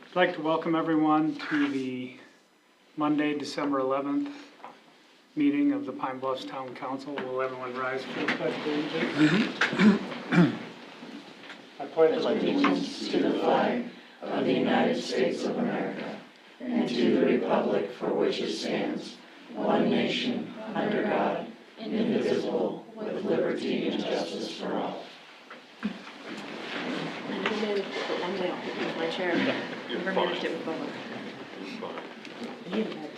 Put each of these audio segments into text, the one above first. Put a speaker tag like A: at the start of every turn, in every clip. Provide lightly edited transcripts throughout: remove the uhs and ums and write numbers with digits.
A: I'd like to welcome everyone to the Monday, December 11th meeting of the Pine Bluffs Town Council. Will everyone rise for the pledge of allegiance? I pledge
B: allegiance to the flag of the United States of America and to the republic for which it stands, one nation, under God, indivisible, with liberty and justice for all.
C: I never managed it, but one day I'll pick up my chair. Never managed it before. I need a bed.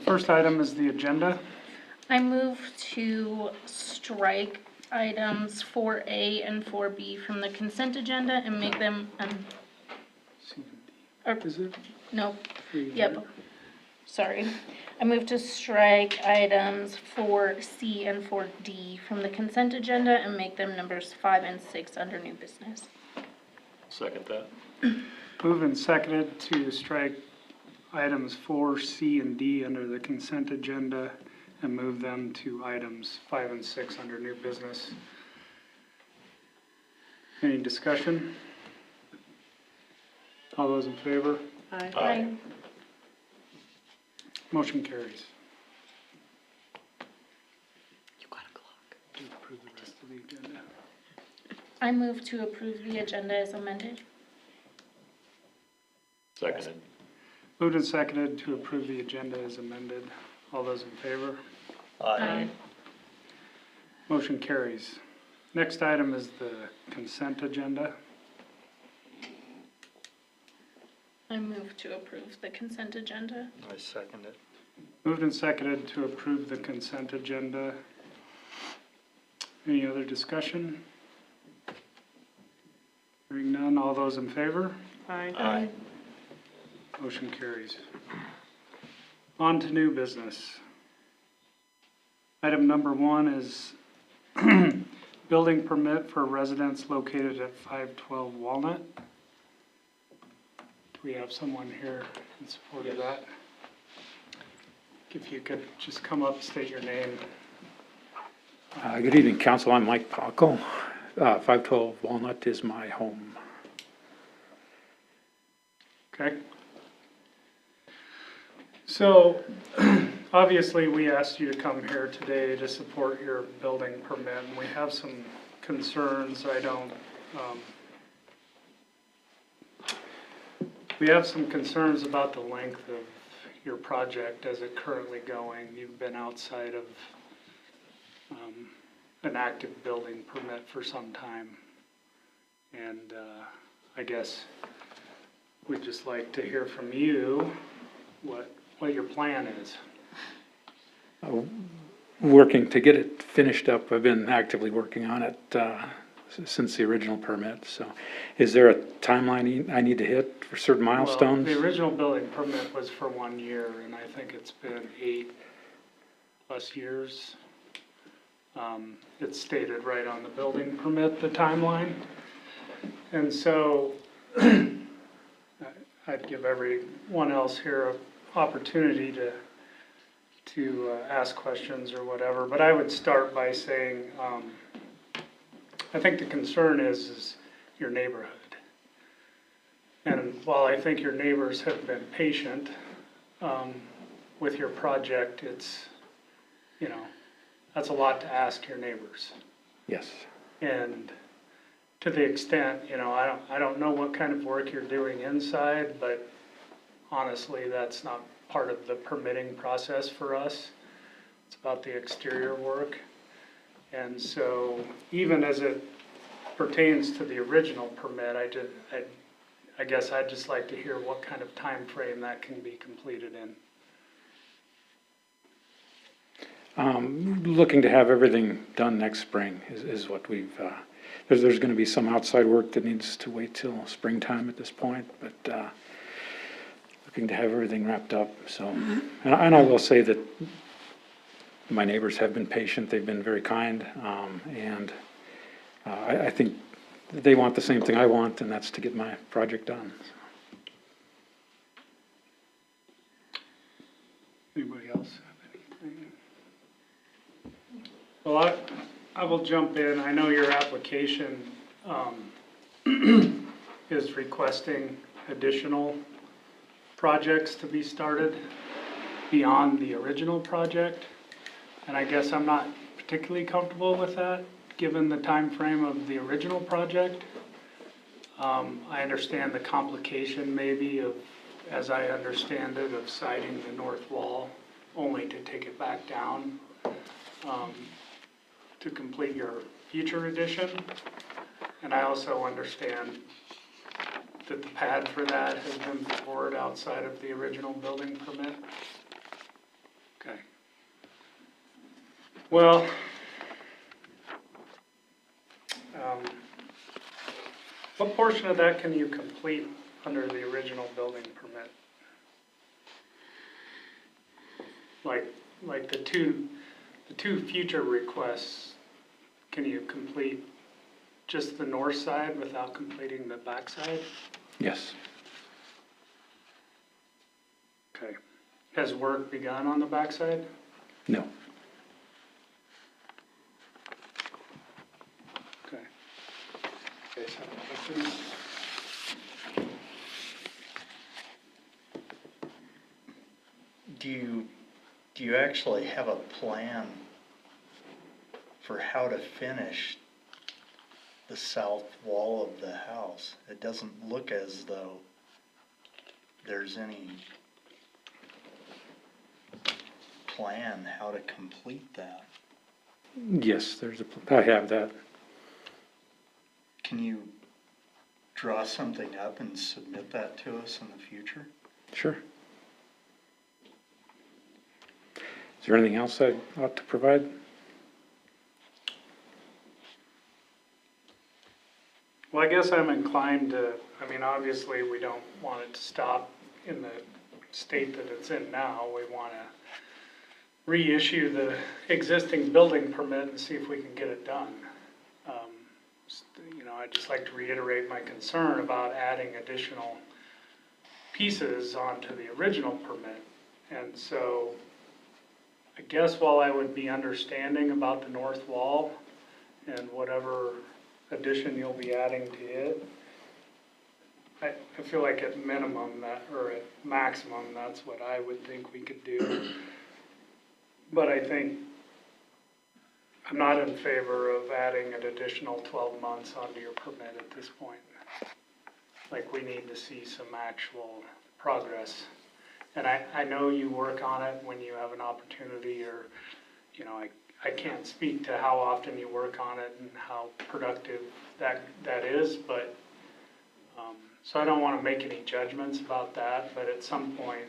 A: First item is the agenda.
D: I move to strike items 4A and 4B from the consent agenda and make them,
A: Is it?
D: no, yep, sorry. I move to strike items 4C and 4D from the consent agenda and make them numbers 5 and 6 under new business.
E: Second that.
A: Moved and seconded to strike items 4, C, and D under the consent agenda and move them to items 5 and 6 under new business. Any discussion? All those in favor?
E: Aye.
A: Motion carries.
C: You got a clock.
A: To approve the rest of the agenda.
D: I move to approve the agenda as amended.
E: Seconded.
A: Moved and seconded to approve the agenda as amended. All those in favor?
D: Aye.
A: Motion carries. Next item is the consent agenda.
D: I move to approve the consent agenda.
E: I second it.
A: Moved and seconded to approve the consent agenda. Any other discussion? Hearing none, all those in favor?
E: Aye.
A: Motion carries. On to new business. Item number 1 is building permit for residents located at 512 Walnut. Do we have someone here in support of that? If you could just come up, state your name.
F: Good evening, Council. I'm Mike Paco. 512 Walnut is my home.
A: Okay. So, obviously, we asked you to come here today to support your building permit, and we have some concerns. We have some concerns about the length of your project as it currently going. You've been outside of an active building permit for some time. And I guess we'd just like to hear from you what your plan is.
F: Working to get it finished up. I've been actively working on it since the original permit. So is there a timeline I need to hit for certain milestones?
A: Well, the original building permit was for 1 year, and I think it's been 8+ years. It's stated right on the building permit, the timeline. And so I'd give everyone else here an opportunity to ask questions or whatever, but I would start by saying I think the concern is your neighborhood. And while I think your neighbors have been patient with your project, it's, that's a lot to ask your neighbors.
F: Yes.
A: And to the extent, I don't know what kind of work you're doing inside, but honestly, that's not part of the permitting process for us. It's about the exterior work. And so even as it pertains to the original permit, I guess I'd just like to hear what kind of time frame that can be completed in.
F: Looking to have everything done next spring is what we've, there's going to be some outside work that needs to wait till springtime at this point, but looking to have everything wrapped up. So, and I will say that my neighbors have been patient. They've been very kind, and I think they want the same thing I want, and that's to get my project done.
A: Anybody else have anything? Well, I will jump in. I know your application is requesting additional projects to be started beyond the original project. And I guess I'm not particularly comfortable with that, given the time frame of the original project. I understand the complication maybe of, as I understand it, of siding the north wall only to take it back down to complete your future addition. And I also understand that the pad for that has been poured outside of the original building permit. Okay. Well, what portion of that can you complete under the original building permit? Like the two future requests, can you complete just the north side without completing the back side?
F: Yes.
A: Okay. Has work begun on the back side?
F: No.
A: Okay. Okay, so questions?
G: Do you actually have a plan for how to finish the south wall of the house? It doesn't look as though there's any plan how to complete that.
F: Yes, I have that.
G: Can you draw something up and submit that to us in the future?
F: Sure. Is there anything else I ought to provide?
A: Well, I guess I'm inclined to, I mean, obviously, we don't want it to stop in the state that it's in now. We want to reissue the existing building permit and see if we can get it done. I'd just like to reiterate my concern about adding additional pieces onto the original permit. And so, I guess while I would be understanding about the north wall and whatever addition you'll be adding to it, I feel like at minimum that, or at maximum, that's what I would think we could do. But I think I'm not in favor of adding an additional 12 months onto your permit at this point. Like, we need to see some actual progress. And I know you work on it when you have an opportunity, or, I can't speak to how often you work on it and how productive that is, but, so I don't want to make any judgments about that, but at some point,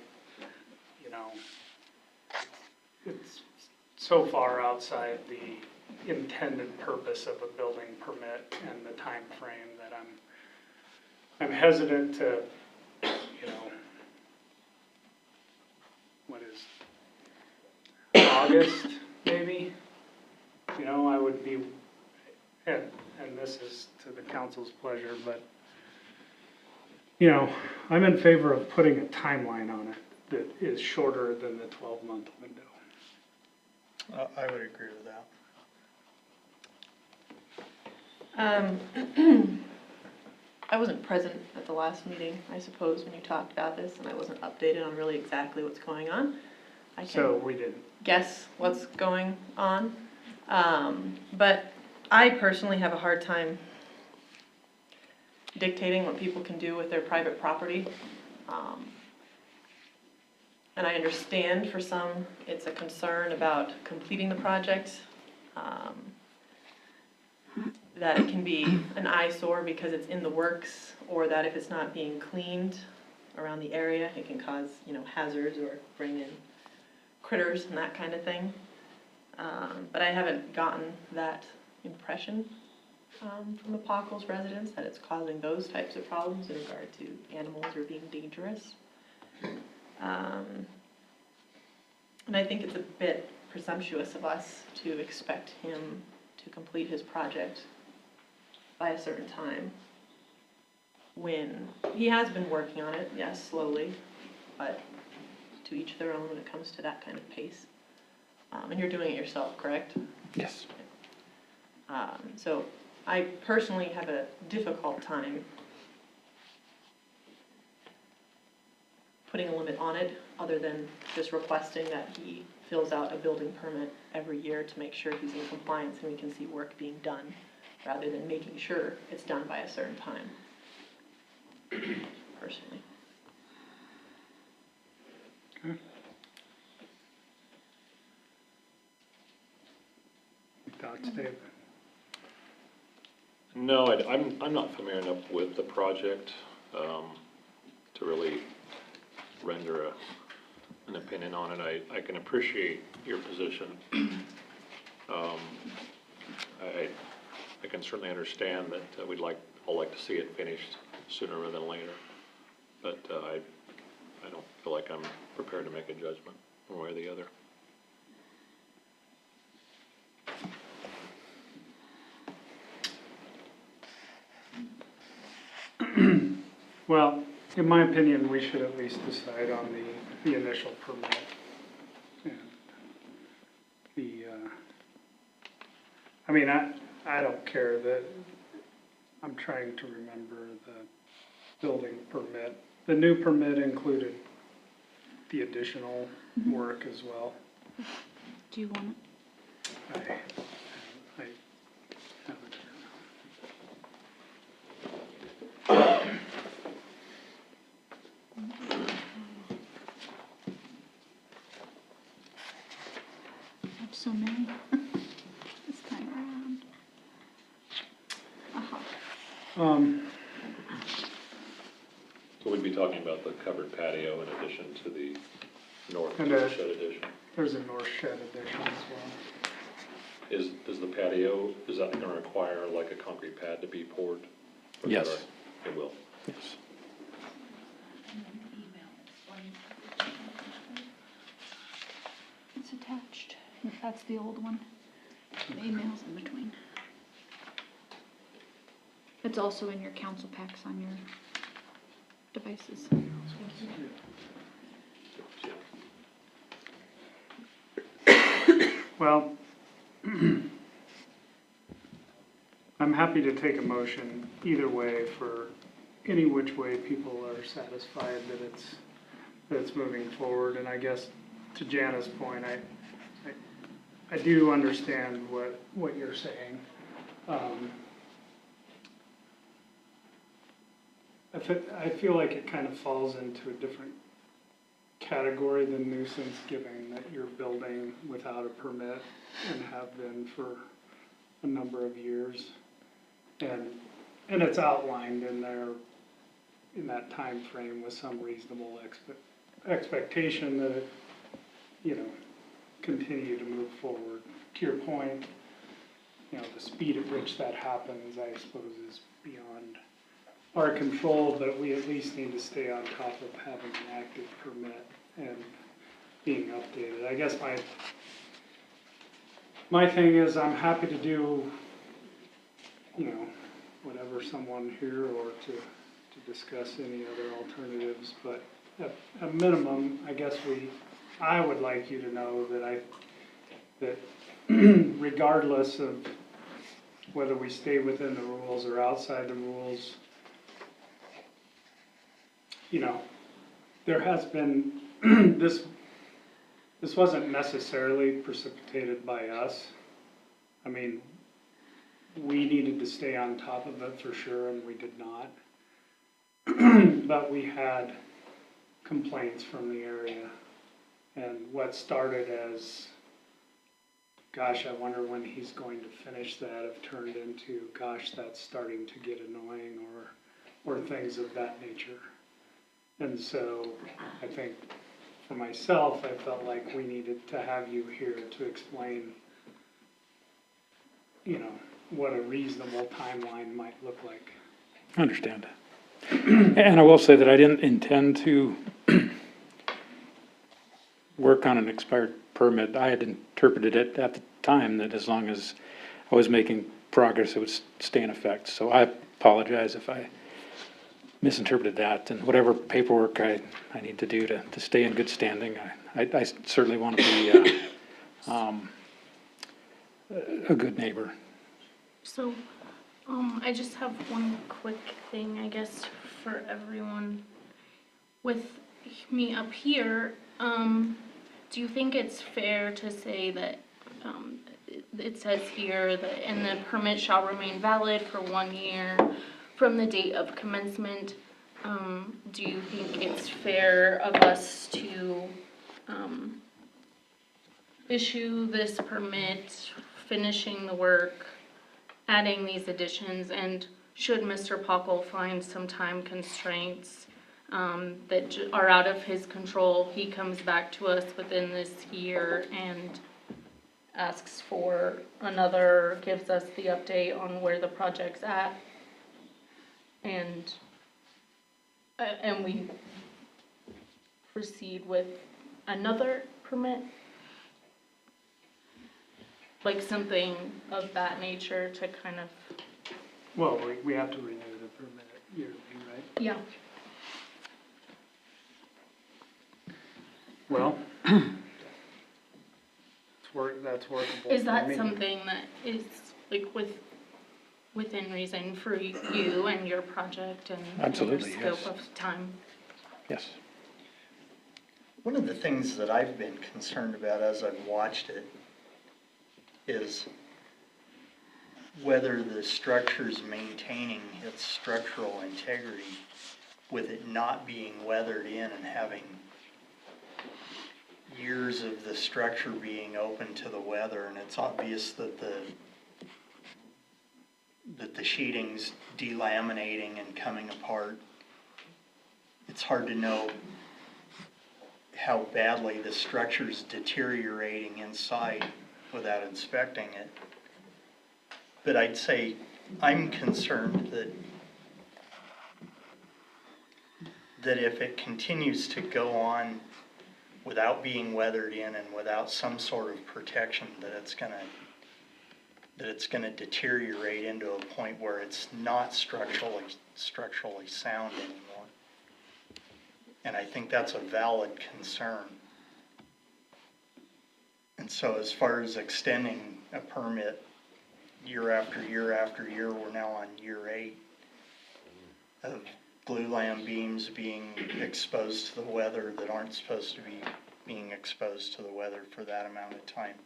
A: it's so far outside the intended purpose of a building permit and the time frame that I'm hesitant to, what is August maybe? I would be, and this is to the council's pleasure, but I'm in favor of putting a timeline on it that is shorter than the 12-month window.
G: I would agree with that.
C: I wasn't present at the last meeting, I suppose, when you talked about this, and I wasn't updated on really exactly what's going on. I
A: So
C: can
A: we didn't.
C: guess what's going on, but I personally have a hard time dictating what people can do with their private property. And I understand for some, it's a concern about completing the project, that it can be an eyesore because it's in the works, or that if it's not being cleaned around the area, it can cause, hazards or bring in critters and that kind of thing. But I haven't gotten that impression from the Pockles residents that it's causing those types of problems in regard to animals or being dangerous. And I think it's a bit presumptuous of us to expect him to complete his project by a certain time, when he has been working on it, yes, slowly, but to each their own when it comes to that kind of pace. And you're doing it yourself, correct?
F: Yes.
C: So I personally have a difficult time putting a limit on it, other than just requesting that he fills out a building permit every year to make sure he's in compliance and we can see work being done, rather than making sure it's done by a certain time, personally.
A: Okay. Thoughts, Dave?
E: No, I'm not familiar enough with the project to really render an opinion on it. I can appreciate your position. I can certainly understand that we'd all like to see it finished sooner rather than later, but I don't feel like I'm prepared to make a judgment one way or the other.
A: Well, in my opinion, we should at least decide on the initial permit. And I mean, I don't care that, I'm trying to remember the building permit. The new permit included the additional work as well.
B: Do you want it?
A: I have it here.
B: I have so many this time around.
E: So we'd be talking about the covered patio in addition to the north
A: And,
E: shed addition.
A: There's a north shed addition as well.
E: Does the patio, is that gonna require like a concrete pad to be poured? Or is
F: Yes.
E: that It will.
F: Yes.
B: It's attached. That's the old one. The email's in between. It's also in your council packs on your devices.
A: Well, I'm happy to take a motion either way for any which way people are satisfied that it's moving forward. And I guess to Jana's point, I do understand what you're saying. I feel like it kind of falls into a different category than nuisance, given that you're building without a permit and have been for a number of years. And it's outlined in there, in that time frame, with some reasonable expectation that it, continue to move forward. To your point, the speed at which that happens, I suppose, is beyond our control, but we at least need to stay on top of having an active permit and being updated. I guess my thing is, I'm happy to do, whatever someone here, or to discuss any other alternatives, but at a minimum, I guess I would like you to know that regardless of whether we stay within the rules or outside the rules, there has been, this wasn't necessarily precipitated by us. I mean, we needed to stay on top of it for sure, and we did not. But we had complaints from the area. And what started as, gosh, I wonder when he's going to finish that, have turned into, gosh, that's starting to get annoying, or things of that nature. And so I think for myself, I felt like we needed to have you here to explain, what a reasonable timeline might look like.
F: I understand. And I will say that I didn't intend to work on an expired permit. I had interpreted it at the time that as long as I was making progress, it would stay in effect. So I apologize if I misinterpreted that, and whatever paperwork I need to do to stay in good standing, I certainly want to be a good neighbor
D: So, I just have one quick thing, I guess, for everyone. With me up here, do you think it's fair to say that, it says here that, and the permit shall remain valid for 1 year from the date of commencement? Do you think it's fair of us to, issue this permit, finishing the work, adding these additions, and should Mr. Pockle find some time constraints that are out of his control, he comes back to us within this year and asks for another, gives us the update on where the project's at, and we proceed with another permit? Like something of that nature to kind of,
A: Well, we have to renew the permit yearly, right?
D: yeah.
A: Well, that's workable
D: Is
A: for
D: that
A: me.
D: something that is like within reason for you and your project and your
F: Absolutely,
D: scope
F: yes.
D: of time?
F: Yes.
G: One of the things that I've been concerned about as I've watched it is whether the structure's maintaining its structural integrity with it not being weathered in and having years of the structure being open to the weather, and it's obvious that the sheeting's delaminating and coming apart. It's hard to know how badly the structure's deteriorating inside without inspecting it. But I'd say I'm concerned that if it continues to go on without being weathered in and without some sort of protection, that it's gonna deteriorate into a point where it's not structurally sound anymore. And I think that's a valid concern. And so as far as extending a permit year after year after year, we're now on year 8 of glulam beams being exposed to the weather that aren't supposed to be being exposed to the weather for that amount of time.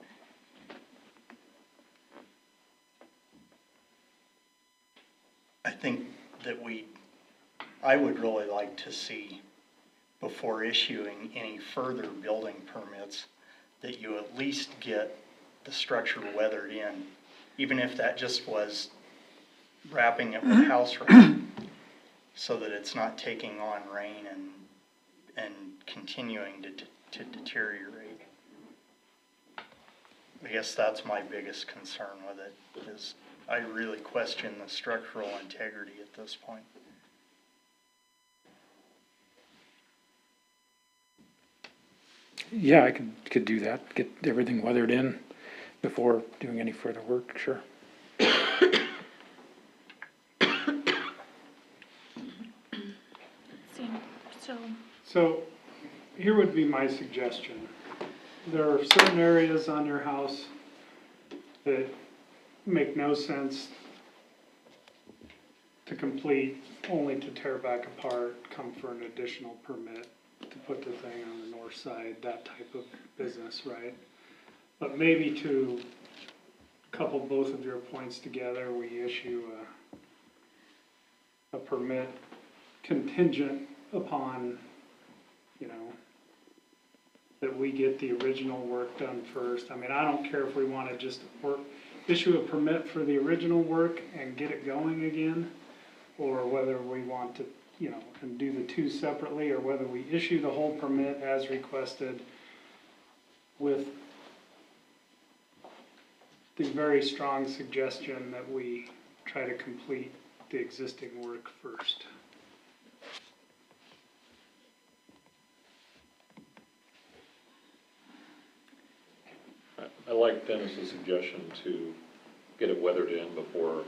G: I think that I would really like to see, before issuing any further building permits, that you at least get the structure weathered in, even if that just was wrapping it with house wrap, so that it's not taking on rain and continuing to deteriorate. I guess that's my biggest concern with it, is I really question the structural integrity at this point.
F: Yeah, I could do that, get everything weathered in before doing any further work, sure.
A: So here would be my suggestion. There are certain areas on your house that make no sense to complete, only to tear back apart, come for an additional permit to put the thing on the north side, that type of business, right? But maybe to couple both of your points together, we issue a permit contingent upon, that we get the original work done first. I mean, I don't care if we want to just issue a permit for the original work and get it going again, or whether we want to, and do the two separately, or whether we issue the whole permit as requested with the very strong suggestion that we try to complete the existing work first.
E: I like Dennis's suggestion to get it weathered in before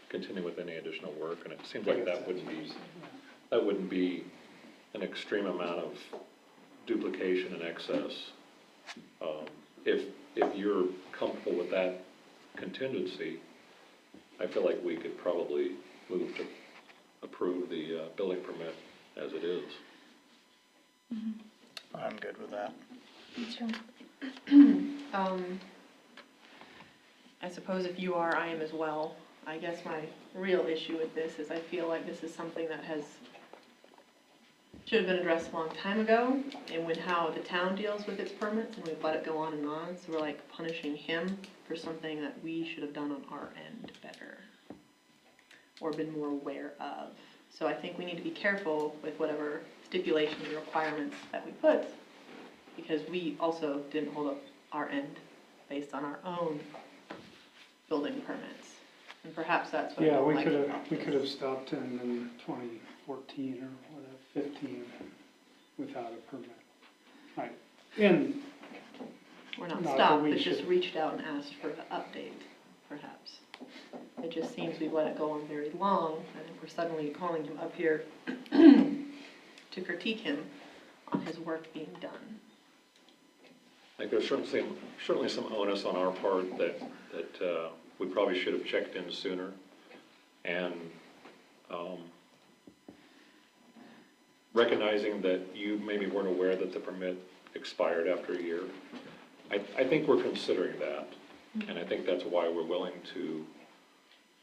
E: continuing with any additional work, and it seems like that wouldn't be an extreme amount of duplication and excess. If you're comfortable with that contingency, I feel like we could probably move to approve the building permit as it is.
G: I'm good with that.
D: Me too.
C: I suppose if you are, I am as well. I guess my real issue with this is I feel like this is something that should have been addressed a long time ago, and with how the town deals with its permits, and we've let it go on and on, so we're like punishing him for something that we should have done on our end better, or been more aware of. So I think we need to be careful with whatever stipulations and requirements that we put, because we also didn't hold up our end based on our own building permits. And perhaps that's what I
A: Yeah,
C: don't
A: we
C: like
A: could
C: about
A: have, we
C: this.
A: could have stopped him in 2014 or whatever, 15 without a permit. Right, and
C: We're not
A: Not that
C: stopped,
A: we
C: but just
A: should-
C: reached out and asked for an update, perhaps. It just seems we've let it go on very long, and if we're suddenly calling him up here to critique him on his work being done.
E: I think there's certainly some onus on our part that we probably should have checked in sooner. And recognizing that you maybe weren't aware that the permit expired after a year, I think we're considering that. And I think that's why we're willing to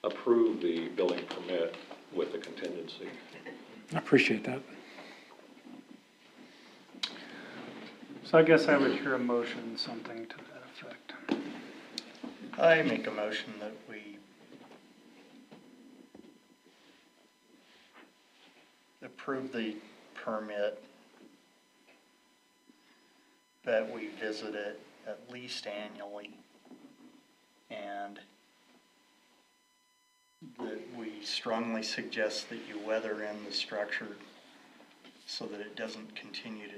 E: approve the building permit with the contingency.
F: I appreciate that.
A: so I guess I would hear a motion, something to that effect.
G: I make a motion that we approve the permit, that we visit it at least annually, and that we strongly suggest that you weather in the structure so that it doesn't continue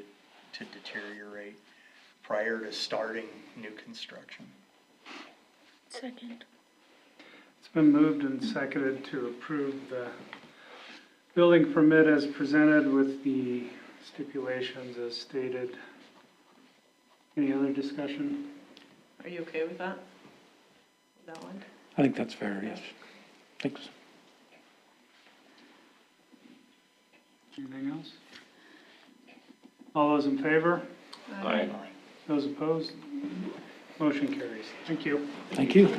G: to deteriorate prior to starting new construction.
D: Second.
A: It's been moved and seconded to approve the building permit as presented with the stipulations as stated. Any other discussion?
C: Are you okay with that? That one?
F: I think that's fair, yes. Thanks.
A: Anything else? All those in favor?
E: Aye.
A: Those opposed? Motion carries. Thank you.
F: Thank you.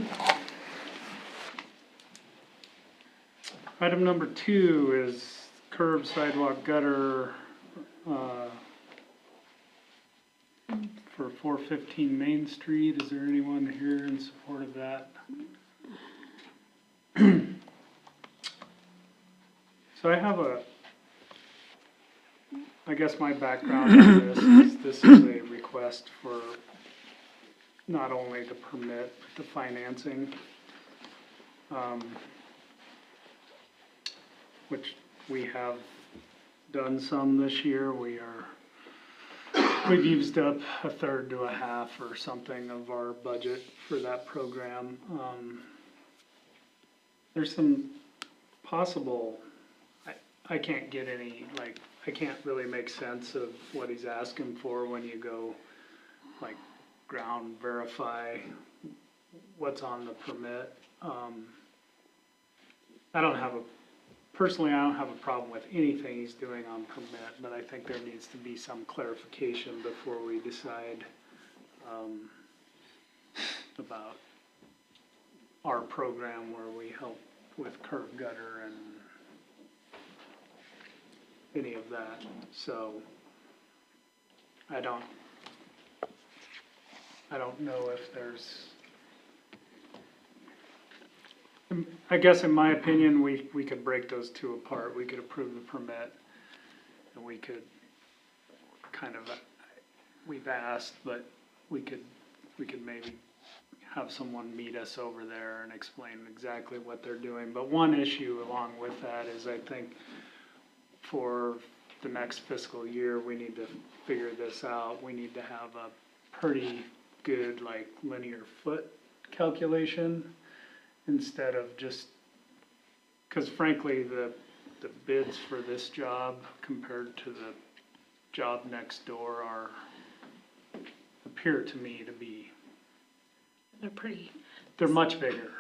A: Item number 2 is curb, sidewalk, gutter, for 415 Main Street. Is there anyone here in support of that? So I guess my background on this is a request for not only the permit, but the financing. Which we have done some this year. We've used up a third to a half or something of our budget for that program. There's some possible, I can't get any, I can't really make sense of what he's asking for when you go, ground verify what's on the permit. Personally, I don't have a problem with anything he's doing on permit, but I think there needs to be some clarification before we decide about our program where we help with curb gutter and any of that. So I don't know if there's, I guess in my opinion, we could break those two apart. We could approve the permit and we could we've asked, but we could maybe have someone meet us over there and explain exactly what they're doing. But one issue along with that is I think for the next fiscal year, we need to figure this out. We need to have a pretty good linear foot calculation instead of just, because frankly, the bids for this job compared to the job next door appear to me to be
D: They're
A: They're much bigger,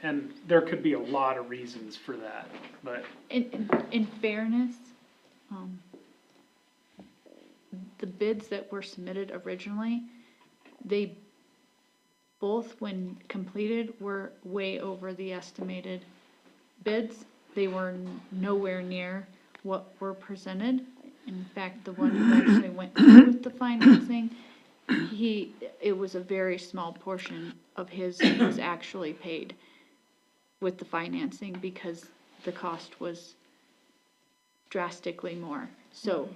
A: and there could be a lot of reasons for that, but
B: In fairness, the bids that were submitted originally, they both, when completed, were way over the estimated bids. They were nowhere near what were presented. In fact, the one who actually went through with the financing, it was a very small portion of his was actually paid with the financing because the cost was drastically more. So,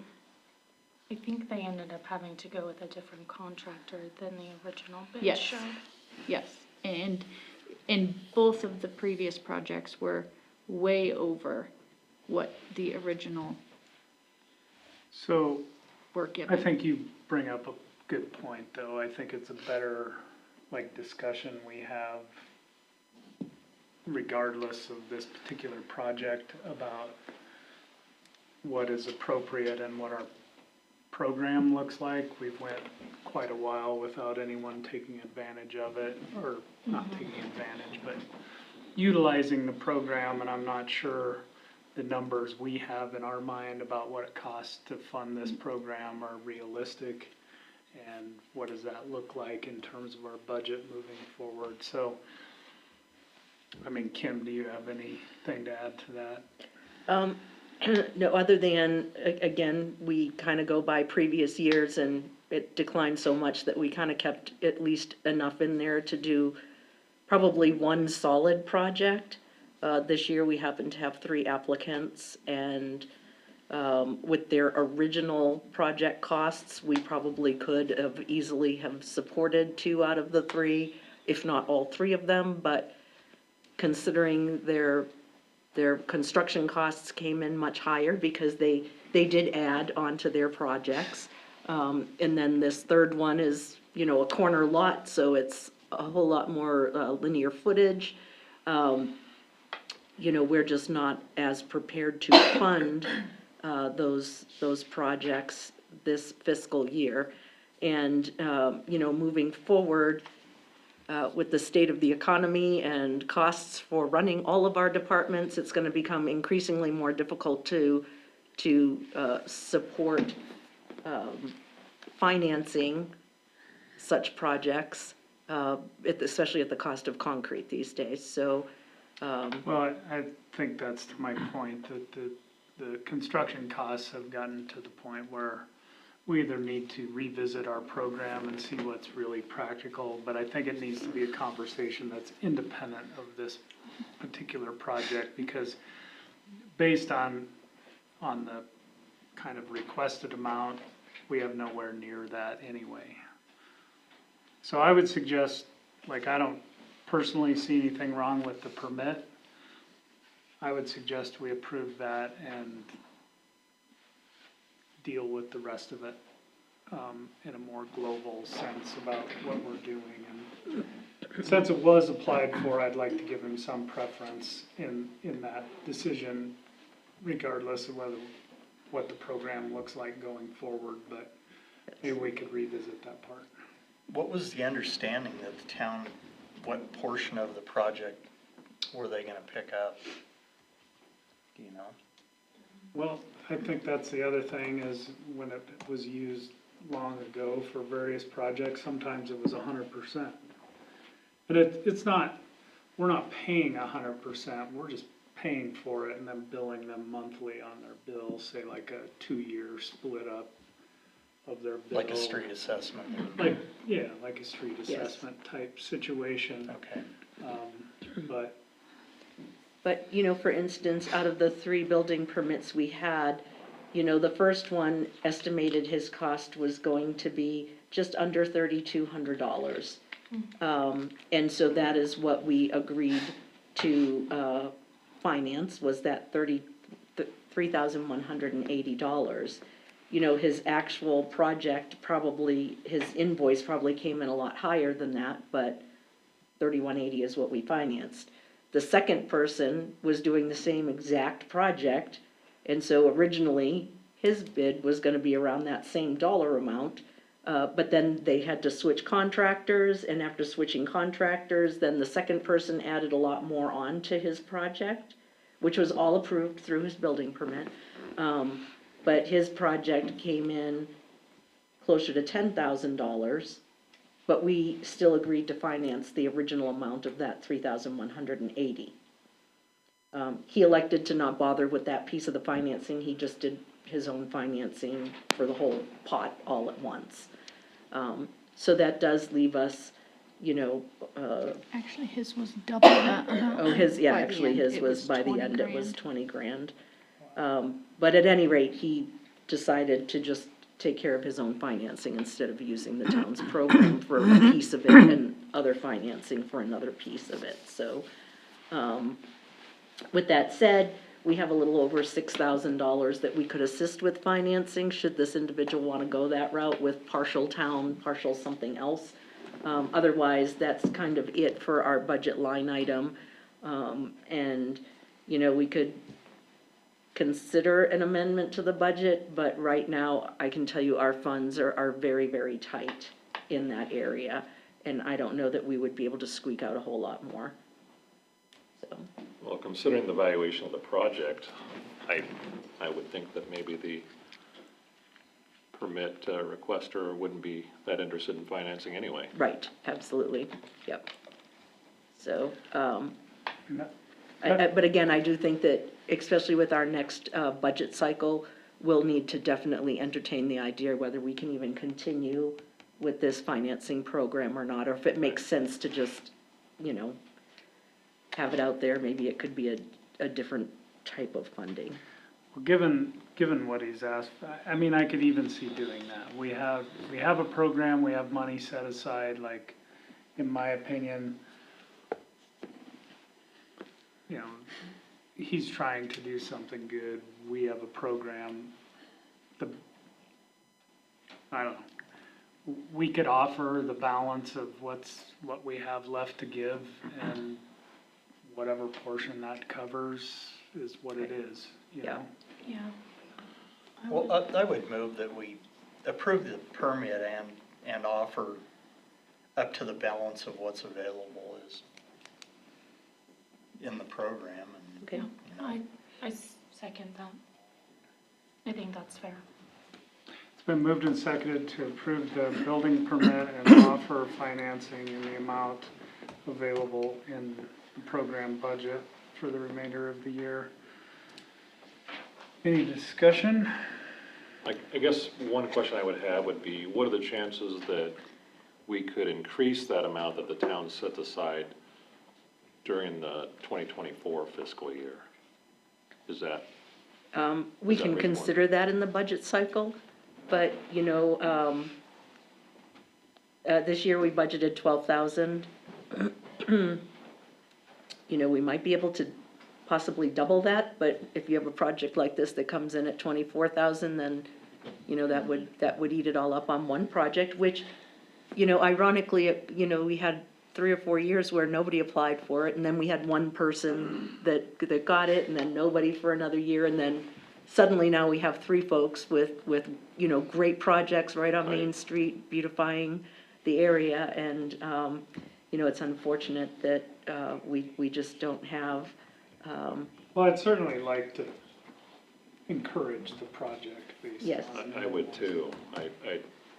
D: I think they ended up having to go with a different contractor than the original bid
B: Yes.
D: showed.
B: yes, and both of the previous projects were way over what the original
A: so
B: were
A: I
B: given.
A: think you bring up a good point, though. I think it's a better, like, discussion we have regardless of this particular project about what is appropriate and what our program looks like. We've went quite a while without anyone taking advantage of it, or not taking advantage, but utilizing the program, and I'm not sure the numbers we have in our mind about what it costs to fund this program are realistic, and what does that look like in terms of our budget moving forward. So, I mean, Kim, do you have anything to add to that?
H: No, other than, again, we kind of go by previous years and it declined so much that we kind of kept at least enough in there to do probably one solid project. This year we happen to have 3 applicants, and with their original project costs, we probably could have easily have supported 2 out of the 3, if not all 3 of them, but considering their construction costs came in much higher because they did add onto their projects. And then this third one is, a corner lot, so it's a whole lot more linear footage. We're just not as prepared to fund those projects this fiscal year. And, moving forward, with the state of the economy and costs for running all of our departments, it's gonna become increasingly more difficult to support financing such projects, especially at the cost of concrete these days, so.
A: Well, I think that's to my point, that the construction costs have gotten to the point where we either need to revisit our program and see what's really practical, but I think it needs to be a conversation that's independent of this particular project, because based on the kind of requested amount, we have nowhere near that anyway. So I would suggest, like, I don't personally see anything wrong with the permit. I would suggest we approve that and deal with the rest of it in a more global sense about what we're doing. And since it was applied for, I'd like to give him some preference in that decision, regardless of what the program looks like going forward, but maybe we could revisit that part.
G: What was the understanding that the town, what portion of the project were they gonna pick up? Do you know?
A: Well, I think that's the other thing, is when it was used long ago for various projects, sometimes it was 100%. And it's not, we're not paying 100%, we're just paying for it and then billing them monthly on their bill, say like a 2-year split up of their bill.
G: Like a street assessment?
A: Like, yeah, like a street assessment type situation.
G: Okay.
H: But, for instance, out of the 3 building permits we had, the first one estimated his cost was going to be just under $3,200. And so that is what we agreed to finance, was that $3,180. His actual project his invoice probably came in a lot higher than that, but $3,180 is what we financed. The second person was doing the same exact project, and so originally his bid was gonna be around that same dollar amount. But then they had to switch contractors, and after switching contractors, then the second person added a lot more on to his project, which was all approved through his building permit. But his project came in closer to $10,000, but we still agreed to finance the original amount of that $3,180. He elected to not bother with that piece of the financing, he just did his own financing for the whole pot all at once. So that does leave us, you know,
B: Actually, his was double that amount.
H: oh, his, yeah,
B: By the
H: actually
B: end,
H: his
B: it
H: was, by the
B: 20
H: end, it was
B: grand.
H: 20 grand. But at any rate, he decided to just take care of his own financing instead of using the town's program for a piece of it and other financing for another piece of it, so. With that said, we have a little over $6,000 that we could assist with financing, should this individual wanna go that route with partial town, partial something else. Otherwise, that's kind of it for our budget line item. And, you know, we could consider an amendment to the budget, but right now, I can tell you our funds are very, very tight in that area. And I don't know that we would be able to squeak out a whole lot more, so.
E: Well, considering the valuation of the project, I would think that maybe the permit requester wouldn't be that interested in financing anyway.
H: Right, absolutely, yep. So,
A: No.
H: but again, I do think that, especially with our next, budget cycle, we'll need to definitely entertain the idea whether we can even continue with this financing program or not, or if it makes sense to just, you know, have it out there, maybe it could be a different type of funding.
A: Well, given what he's asked, I mean, I could even see doing that. We have a program, we have money set aside, like, in my opinion, you know, he's trying to do something good, we have a program, I don't know, we could offer the balance of what we have left to give, and whatever portion that covers is what it is, you
H: Yeah.
A: know?
B: Yeah.
G: Well, I would move that we approve the permit and offer up to the balance of what's available is in the program, and,
H: Okay,
G: you know.
B: I second that. I think that's fair.
A: It's been moved and seconded to approve the building permit and offer financing in the amount available in the program budget for the remainder of the year. Any discussion?
E: I guess one question I would have would be, what are the chances that we could increase that amount that the town set aside during the 2024 fiscal year? Is that?
H: we
E: Is that
H: can
E: reasonable?
H: consider that in the budget cycle, but, you know, this year we budgeted 12,000. You know, we might be able to possibly double that, but if you have a project like this that comes in at 24,000, then, you know, that would eat it all up on one project, which, you know, ironically, you know, we had 3 or 4 years where nobody applied for it, and then we had one person that got it, and then nobody for another year, and then suddenly now we have 3 folks with, you know, great projects right on Main Street, beautifying the area, and, you know, it's unfortunate that, we just don't have,
A: Well, I'd certainly like to encourage the project based
H: Yes.
A: on.
E: I would too.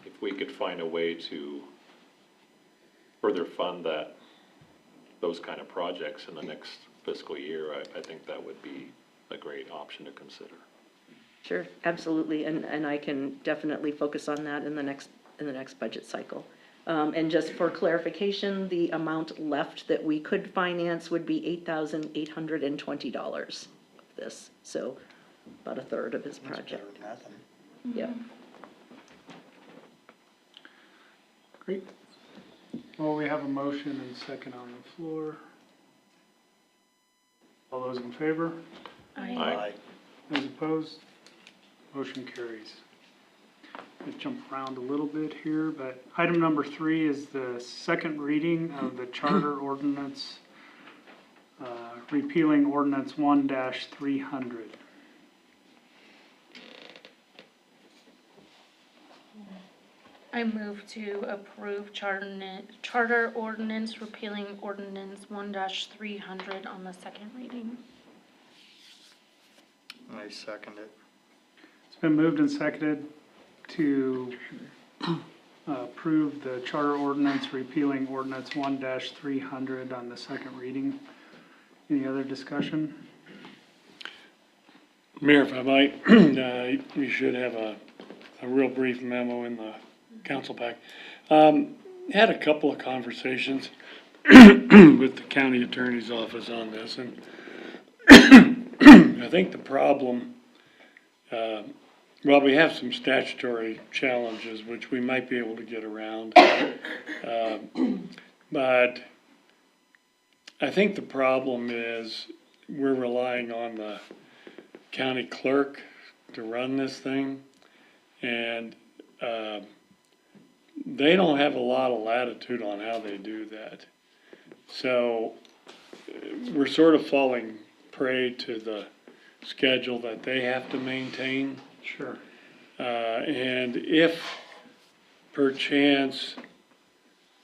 E: If we could find a way to further fund those kind of projects in the next fiscal year, I think that would be a great option to consider.
H: sure, absolutely, and I can definitely focus on that in the next budget cycle. And just for clarification, the amount left that we could finance would be $8,820 of this, so about a third of his
G: That's better
H: project,
G: than nothing.
H: yeah.
A: Great. Well, we have a motion and second on the floor. All those in favor?
E: Aye.
A: Those opposed? Motion carries. I'll jump around a little bit here, but item number 3 is the second reading of the charter ordinance, repealing ordinance 1-300.
D: I move to approve charter ordinance repealing ordinance 1-300 on the second reading.
G: I second it.
A: It's been moved and seconded to approve the charter ordinance repealing ordinance 1-300 on the second reading. Any other discussion?
I: Mayor, if I might, you should have a real brief memo in the council pack. Had a couple of conversations with the county attorney's office on this, and I think the problem, well, we have some statutory challenges which we might be able to get around. But I think the problem is we're relying on the county clerk to run this thing, and they don't have a lot of latitude on how they do that. So we're sort of falling prey to the schedule that they have to maintain.
A: Sure.
I: And if perchance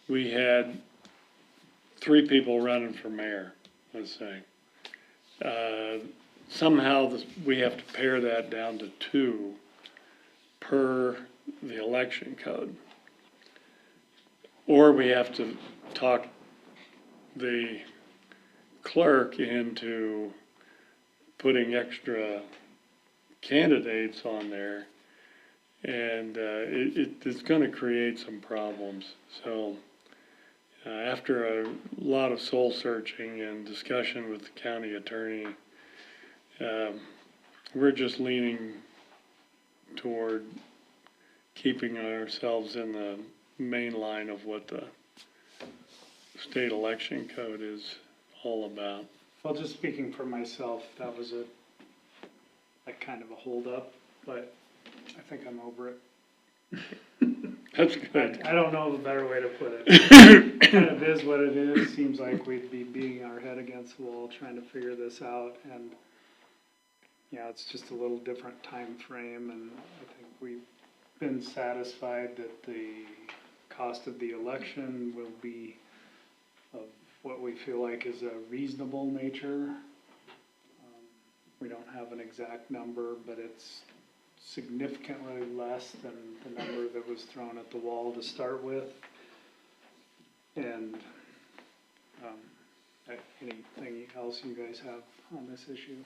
I: we had 3 people running for mayor, let's say, somehow we have to pare that down to 2 per the election code. Or we have to talk the clerk into putting extra candidates on there, and it's gonna create some problems. So after a lot of soul searching and discussion with the county attorney, we're just leaning toward keeping ourselves in the main line of what the state election code is all about.
A: Well, just speaking for myself, that was a kind of a holdup, but I think I'm over it.
I: That's good.
A: I don't know the better way to put it. Kind of is what it is. Seems like we'd be beating our head against the wall trying to figure this out, and yeah, it's just a little different time frame, and I think we've been satisfied that the cost of the election will be of what we feel like is a reasonable nature. We don't have an exact number, but it's significantly less than the number that was thrown at the wall to start with. And anything else you guys have on this issue?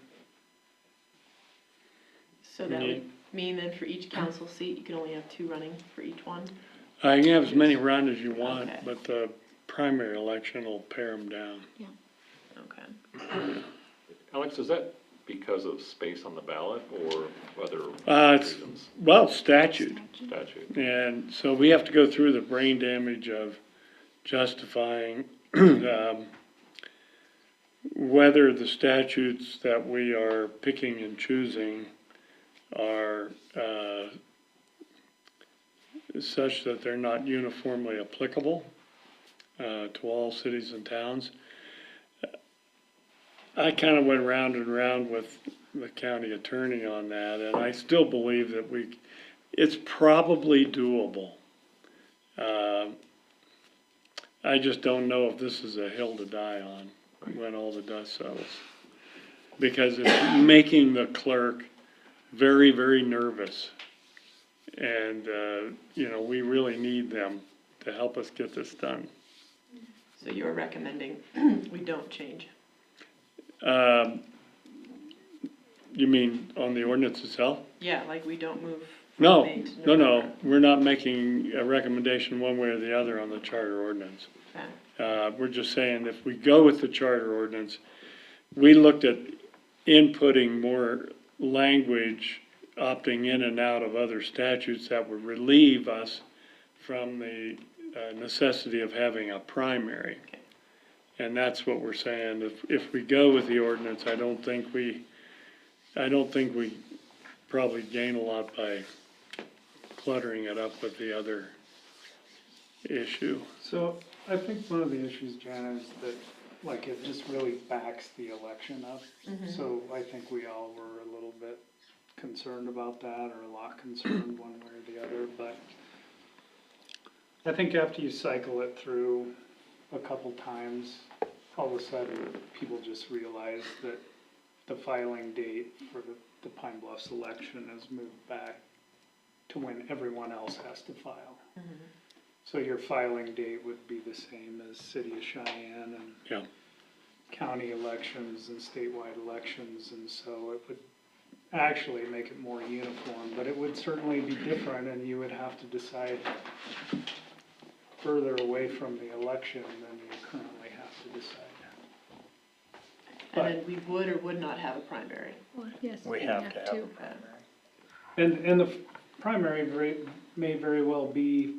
C: So that would mean then for each council seat, you can only have 2 running for each one?
I: You can have as many run as you want,
C: Okay.
I: but the primary election will pare them down.
C: Okay.
E: Alex, is that because of space on the ballot or other
I: It's,
E: reasons?
I: well, statute.
E: Statute.
I: And so we have to go through the brain damage of justifying whether the statutes that we are picking and choosing are such that they're not uniformly applicable to all cities and towns. I kind of went round and round with the county attorney on that, and I still believe that it's probably doable. I just don't know if this is a hill to die on when all the dust settles. Because it's making the clerk very, very nervous. And, we really need them to help us get this done.
C: So you're recommending we don't change?
I: You mean on the ordinance itself?
C: Yeah, like we don't move from
I: No,
C: May to
I: no,
C: November.
I: we're not making a recommendation one way or the other on the charter ordinance.
C: Okay.
I: We're just saying if we go with the charter ordinance, we looked at inputting more language, opting in and out of other statutes that would relieve us from the necessity of having a primary.
C: Okay.
I: And that's what we're saying. If we go with the ordinance, I don't think we probably gain a lot by cluttering it up with the other issue.
A: So I think one of the issues, Jana, is that like it just really backs the election up. So I think we all were a little bit concerned about that, or a lot concerned one way or the other, but I think after you cycle it through a couple times, all of a sudden, people just realize that the filing date for the Pine Bluffs election is moved back to when everyone else has to file. So your filing date would be the same as City of Cheyenne and
I: Yeah.
A: county elections and statewide elections, and so it would actually make it more uniform, but it would certainly be different, and you would have to decide further away from the election than you currently have to decide.
C: And then we would or would not have a primary.
D: Yes.
G: We have to have a primary.
A: And the primary may very well be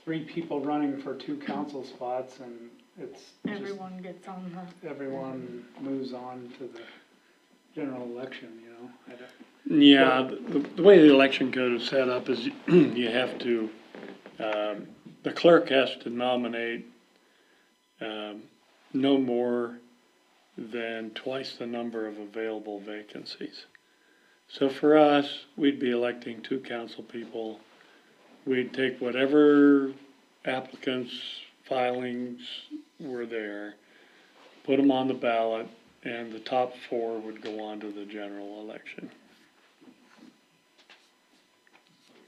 A: 3 people running for 2 council spots, and it's just,
D: Everyone gets on
A: everyone moves on to the general election, you know? I don't-
I: Yeah, the way the election code is set up is you have to, the clerk has to nominate no more than twice the number of available vacancies. So for us, we'd be electing 2 council people. We'd take whatever applicants' filings were there, put them on the ballot, and the top 4 would go on to the general election.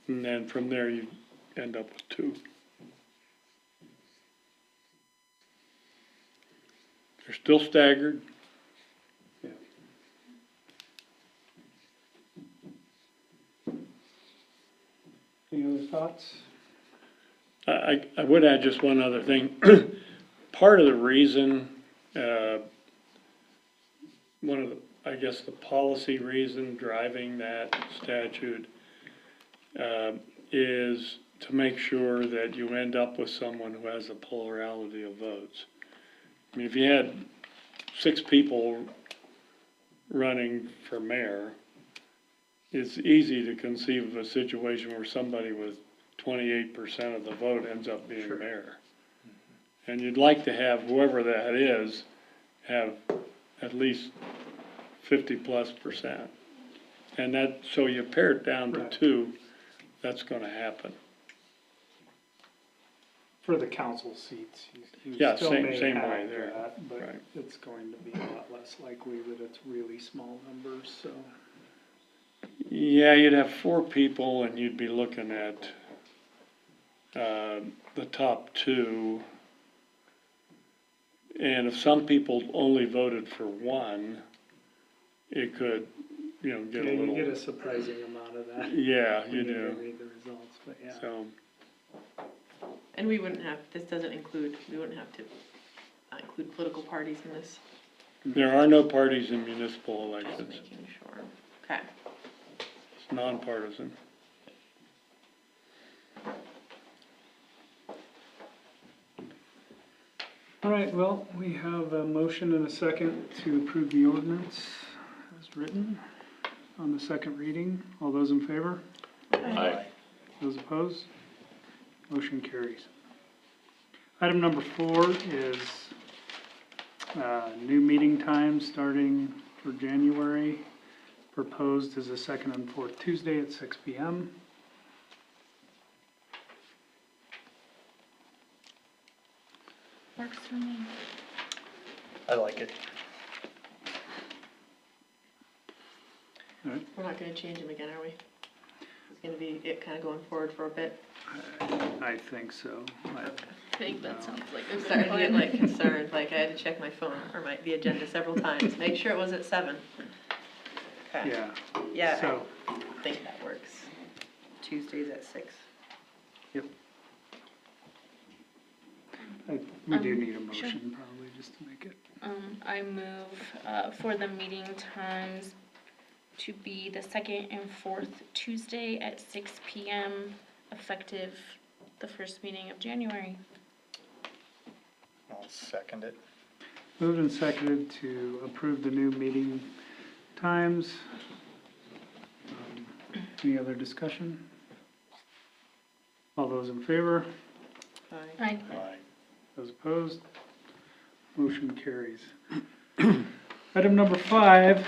I: And then from there, you end up with 2. They're still staggered.
A: Any other thoughts?
I: I would add just one other thing. Part of the reason, one of the, I guess, the policy reason driving that statute is to make sure that you end up with someone who has a plurality of votes. I mean, if you had 6 people running for mayor, it's easy to conceive of a situation where somebody with 28% of the vote ends up being mayor. And you'd like to have whoever that is have at least 50+%. And that, so you pare it down to
A: Right.
I: 2, that's gonna happen.
A: For the council seats, you
I: Yeah,
A: still
I: same-
A: may
I: same
A: have
I: way there.
A: that, but
I: Right.
A: it's going to be a lot less likely that it's really small numbers, so.
I: Yeah, you'd have 4 people and you'd be looking at, the top 2. And if some people only voted for 1, it could, get
A: Yeah,
I: a little.
A: you get a surprising amount of that.
I: Yeah,
A: when
I: you
A: you
I: do.
A: read the results, but yeah.
I: So,
C: And we wouldn't have, this doesn't include, we wouldn't have to include political parties in this,
I: there are no parties in municipal
C: just
I: elections.
C: making sure. Okay.
I: It's nonpartisan.
A: All right, well, we have a motion and a second to approve the ordinance as written on the second reading. All those in favor?
E: Aye.
A: Those opposed? Motion carries. Item number 4 is new meeting time starting for January. Proposed as the second and fourth Tuesday at 6 p.m.
D: Works for me.
G: I like it.
C: We're not gonna change them again, are we? It's gonna be it kinda going forward for a bit.
A: I think so.
D: I think that sounds like a
C: I'm
D: good
C: starting to get
D: plan.
C: like concerned, like I had to check my phone or the agenda several times, make sure it was at 7. Okay.
A: Yeah,
C: Yeah,
A: so,
C: I think that works. Tuesdays at 6.
A: we do need a
D: Sure.
A: motion probably just to make it.
D: I move, for the meeting times to be the second and fourth Tuesday at 6 p.m., effective the first meeting of January.
G: I'll second it.
A: Moved and seconded to approve the new meeting times. Any other discussion? All those in favor?
C: Aye.
D: Aye.
G: Aye.
A: Those opposed? Motion carries. Item number 5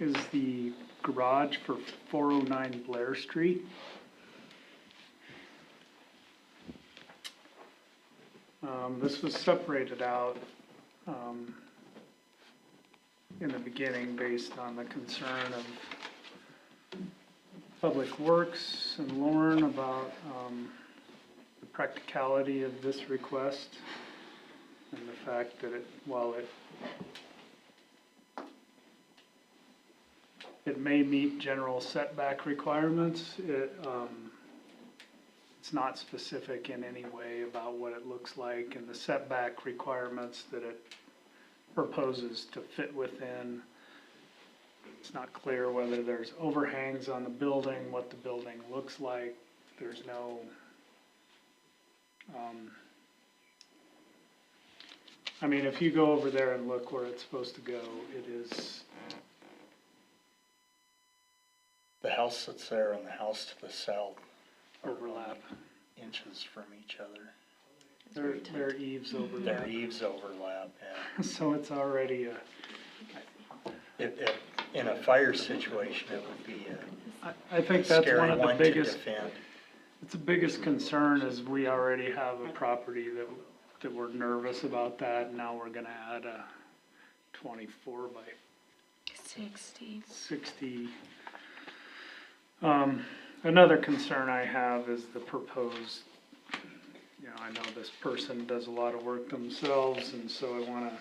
A: is the garage for 409 Blair Street. This was separated out, in the beginning based on the concern of Public Works and Lauren about, the practicality of this request and the fact that while it may meet general setback requirements, it's not specific in any way about what it looks like, and the setback requirements that it proposes to fit within. It's not clear whether there's overhangs on the building, what the building looks like. There's no, I mean, if you go over there and look where it's supposed to go, it is,
G: The house that's there and the house to the south
A: overlap.
G: inches from each other.
A: Their eaves
G: Their
A: overlap.
G: eaves overlap, yeah.
A: So it's already
G: In a fire situation, it would be
A: I think
G: a
A: that's one
G: scary
A: of the
G: one to
A: biggest,
G: defend.
A: it's the biggest concern is we already have a property that we're nervous about that. Now we're gonna add a 24 by 60. Another concern I have is the proposed, I know this person does a lot of work themselves, and so I wanna,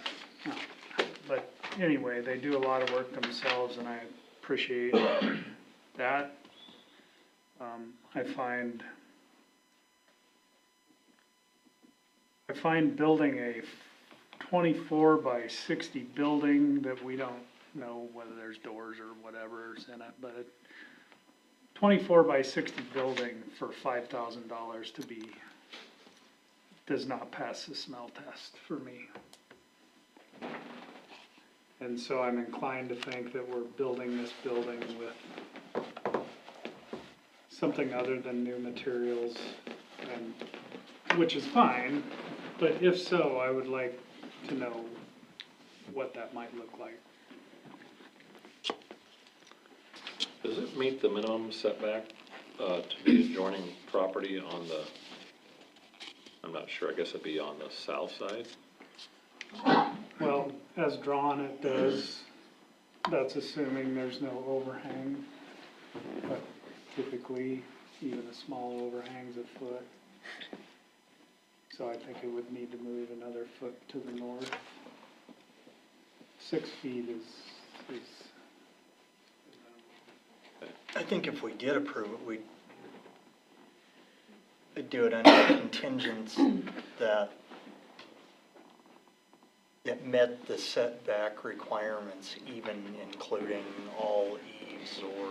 A: but anyway, they do a lot of work themselves, and I appreciate that. I find building a 24 by 60 building that we don't know whether there's doors or whatever's in it, but 24 by 60 building for $5,000 does not pass the smell test for me. And so I'm inclined to think that we're building this building with something other than new materials, which is fine, but if so, I would like to know what that might look like.
E: Does it meet the minimum setback to the adjoining property on the, I'm not sure, I guess it'd be on the south side?
A: Well, as drawn, it does. That's assuming there's no overhang, but typically, even a small overhang's a foot. So I think it would need to move another foot to the north. 6 feet is
G: I think if we did approve it, we'd do it under contingents that it met the setback requirements, even including all eaves or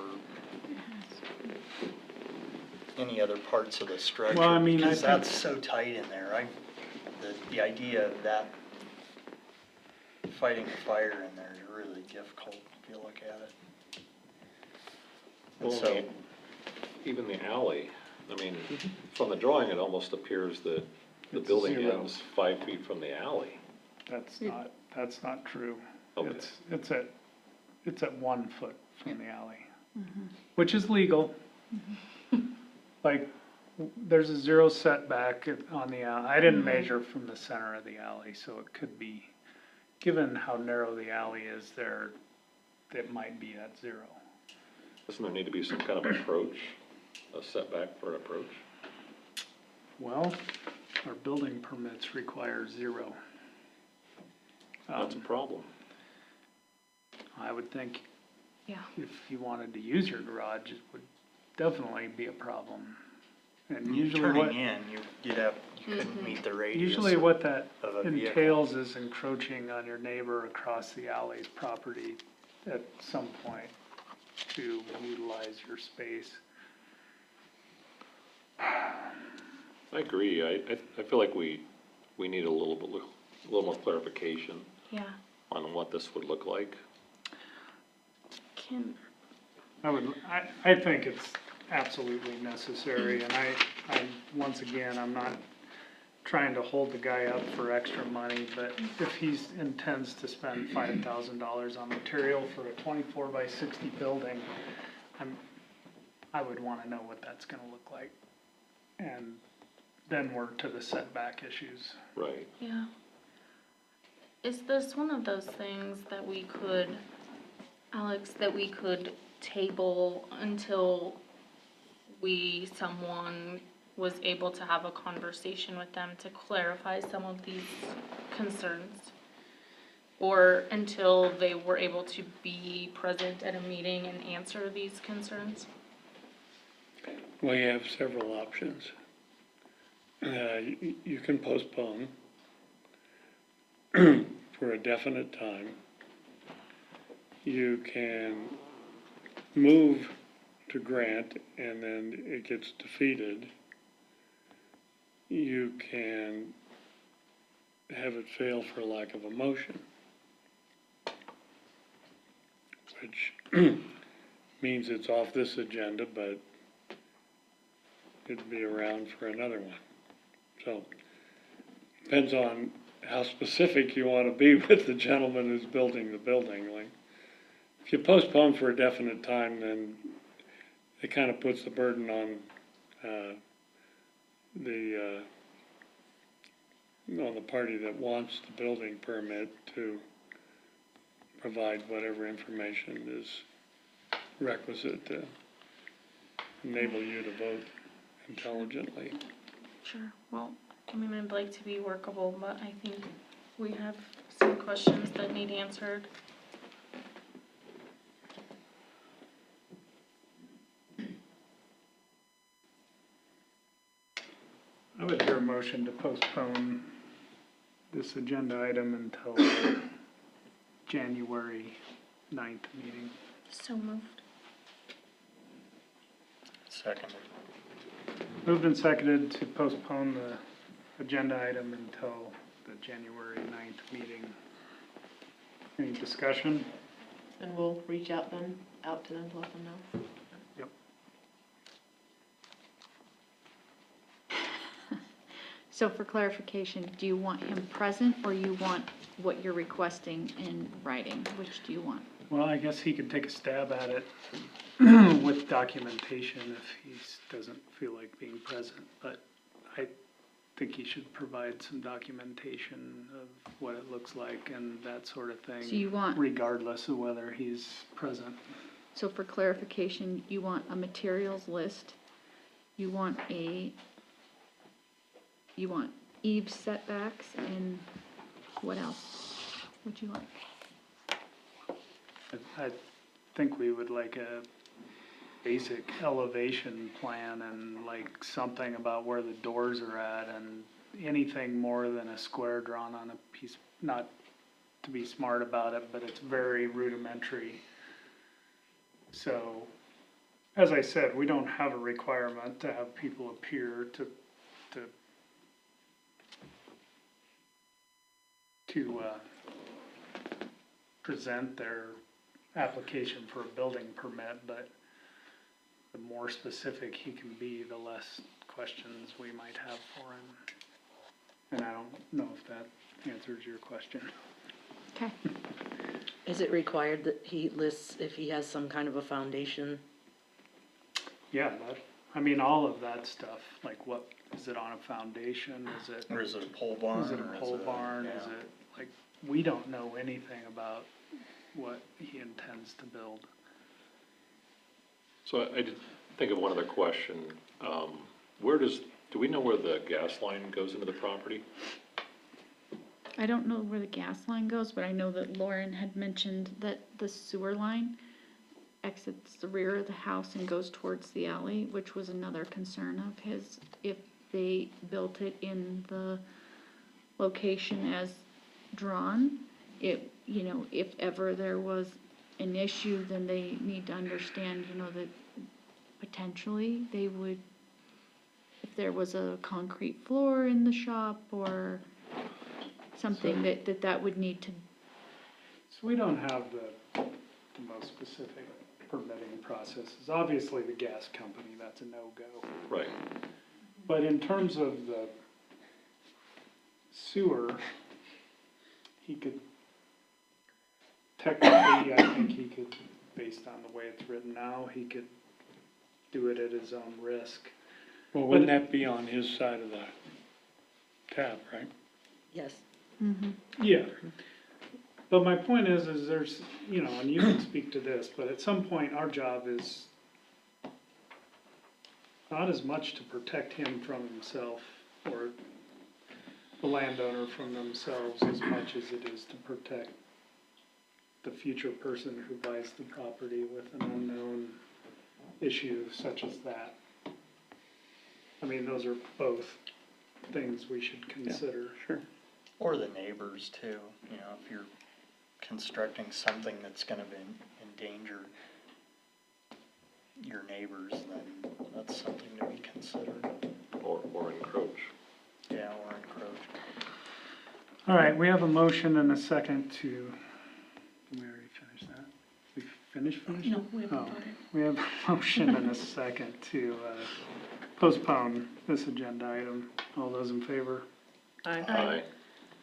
G: any other parts of the structure.
A: Well, I mean, I
G: because
A: think-
G: that's so tight in there. The idea of that fighting a fire in there is really difficult if you look at it. And
E: Well,
G: so,
E: even the alley, I mean, from the drawing, it almost appears that the building
A: 0.
E: ends 5 feet from the alley.
A: that's not true.
E: Okay.
A: It's at 1 foot from the alley, which is legal. Like, there's a 0 setback on the alley. I didn't measure from the center of the alley, so it could be, given how narrow the alley is there, it might be at 0.
E: Doesn't there need to be some kind of approach, a setback for an approach?
A: Well, our building permits require 0.
E: That's a problem.
A: I would think
D: Yeah.
A: if you wanted to use your garage, it would definitely be a problem. And usually what,
G: turning in, you couldn't meet the radius.
A: usually what that
G: of a vehicle.
A: entails is encroaching on your neighbor across the alley's property at some point to utilize your space.
E: I agree. I feel like we need a little more clarification
D: Yeah.
E: on what this would look like.
A: I think it's absolutely necessary, and once again, I'm not trying to hold the guy up for extra money, but if he intends to spend $5,000 on material for a 24 by 60 building, I would wanna know what that's gonna look like. And then we're to the setback issues.
E: Right.
D: Yeah. Is this one of those things that we could, Alex, that we could table until someone was able to have a conversation with them to clarify some of these concerns? Or until they were able to be present at a meeting and answer these concerns?
I: We have several options. You can postpone for a definite time. You can move to grant and then it gets defeated. You can have it fail for lack of a motion, which means it's off this agenda, but it'd be around for another one. So, depends on how specific you want to be with the gentleman who's building the building. Like, if you postpone for a definite time, then it kind of puts the burden on the party that wants the building permit to provide whatever information is requisite to enable you to vote intelligently.
D: Sure, well, I mean, I'd like to be workable, but I think we have some questions that need answered.
A: I would hear a motion to postpone this agenda item until the January 9th meeting.
D: So moved.
G: Second.
A: Moved and seconded to postpone the agenda item until the January 9th meeting. Any discussion?
C: And we'll reach out to them to let them know.
A: Yep.
B: So for clarification, do you want him present or you want what you're requesting in writing? Which do you want?
A: Well, I guess he could take a stab at it with documentation if he doesn't feel like being present, but I think he should provide some documentation of what it looks like and that sort of thing.
B: So you want-
A: regardless of whether he's present.
B: So for clarification, you want a materials list, you want eave setbacks, and what else would you like?
A: I think we would like a basic elevation plan and like something about where the doors are at and anything more than a square drawn on a piece, not to be smart about it, but it's very rudimentary. So, as I said, we don't have a requirement to have people appear to present their application for a building permit, but the more specific he can be, the less questions we might have for him. And I don't know if that answers your question.
B: Okay.
H: Is it required that he lists if he has some kind of a foundation?
A: Yeah, I mean, all of that stuff, like what, is it on a foundation, is it?
G: Or is it a pole barn?
A: Is it a
G: or
A: pole barn,
G: yeah.
A: is it, like, we don't know anything about what he intends to build.
E: So I did think of one other question. Do we know where the gas line goes into the property?
B: I don't know where the gas line goes, but I know that Lauren had mentioned that the sewer line exits the rear of the house and goes towards the alley, which was another concern of his. If they built it in the location as drawn, if ever there was an issue, then they need to understand, that potentially they would, if there was a concrete floor in the shop or something that would need to.
A: So we don't have the most specific permitting processes. Obviously, the gas company, that's a no-go.
E: Right.
A: But in terms of the sewer, he could, technically, I think he could, based on the way it's written now, he could do it at his own risk.
I: Well, wouldn't that be on his side of the tap, right?
H: Yes.
A: Yeah. But my point is there's, you know, and you can speak to this, but at some point, our job is not as much to protect him from himself or the landowner from themselves as much as it is to protect the future person who buys the property with an unknown issue such as that. I mean, those are both things we should consider.
I: Sure.
G: Or the neighbors too, you know, if you're constructing something that's gonna endanger your neighbors, then that's something to be considered.
E: Or encroach.
G: Yeah, or encroach.
A: All right, we have a motion and a second to, did we already finish that? We finished?
D: No, we haven't
A: Oh,
D: voted.
A: we have a motion and a second to postpone this agenda item. All those in favor?
C: Aye.
E: Aye.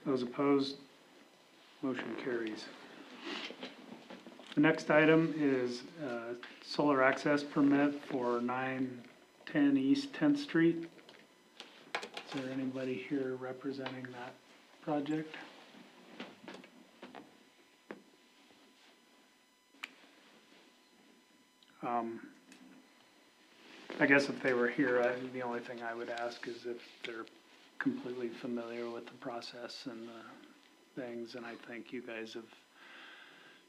A: Those opposed? Motion carries. The next item is solar access permit for 910 East 10th Street. Is there anybody here representing that project? I guess if they were here, the only thing I would ask is if they're completely familiar with the process and the things, and I think you guys have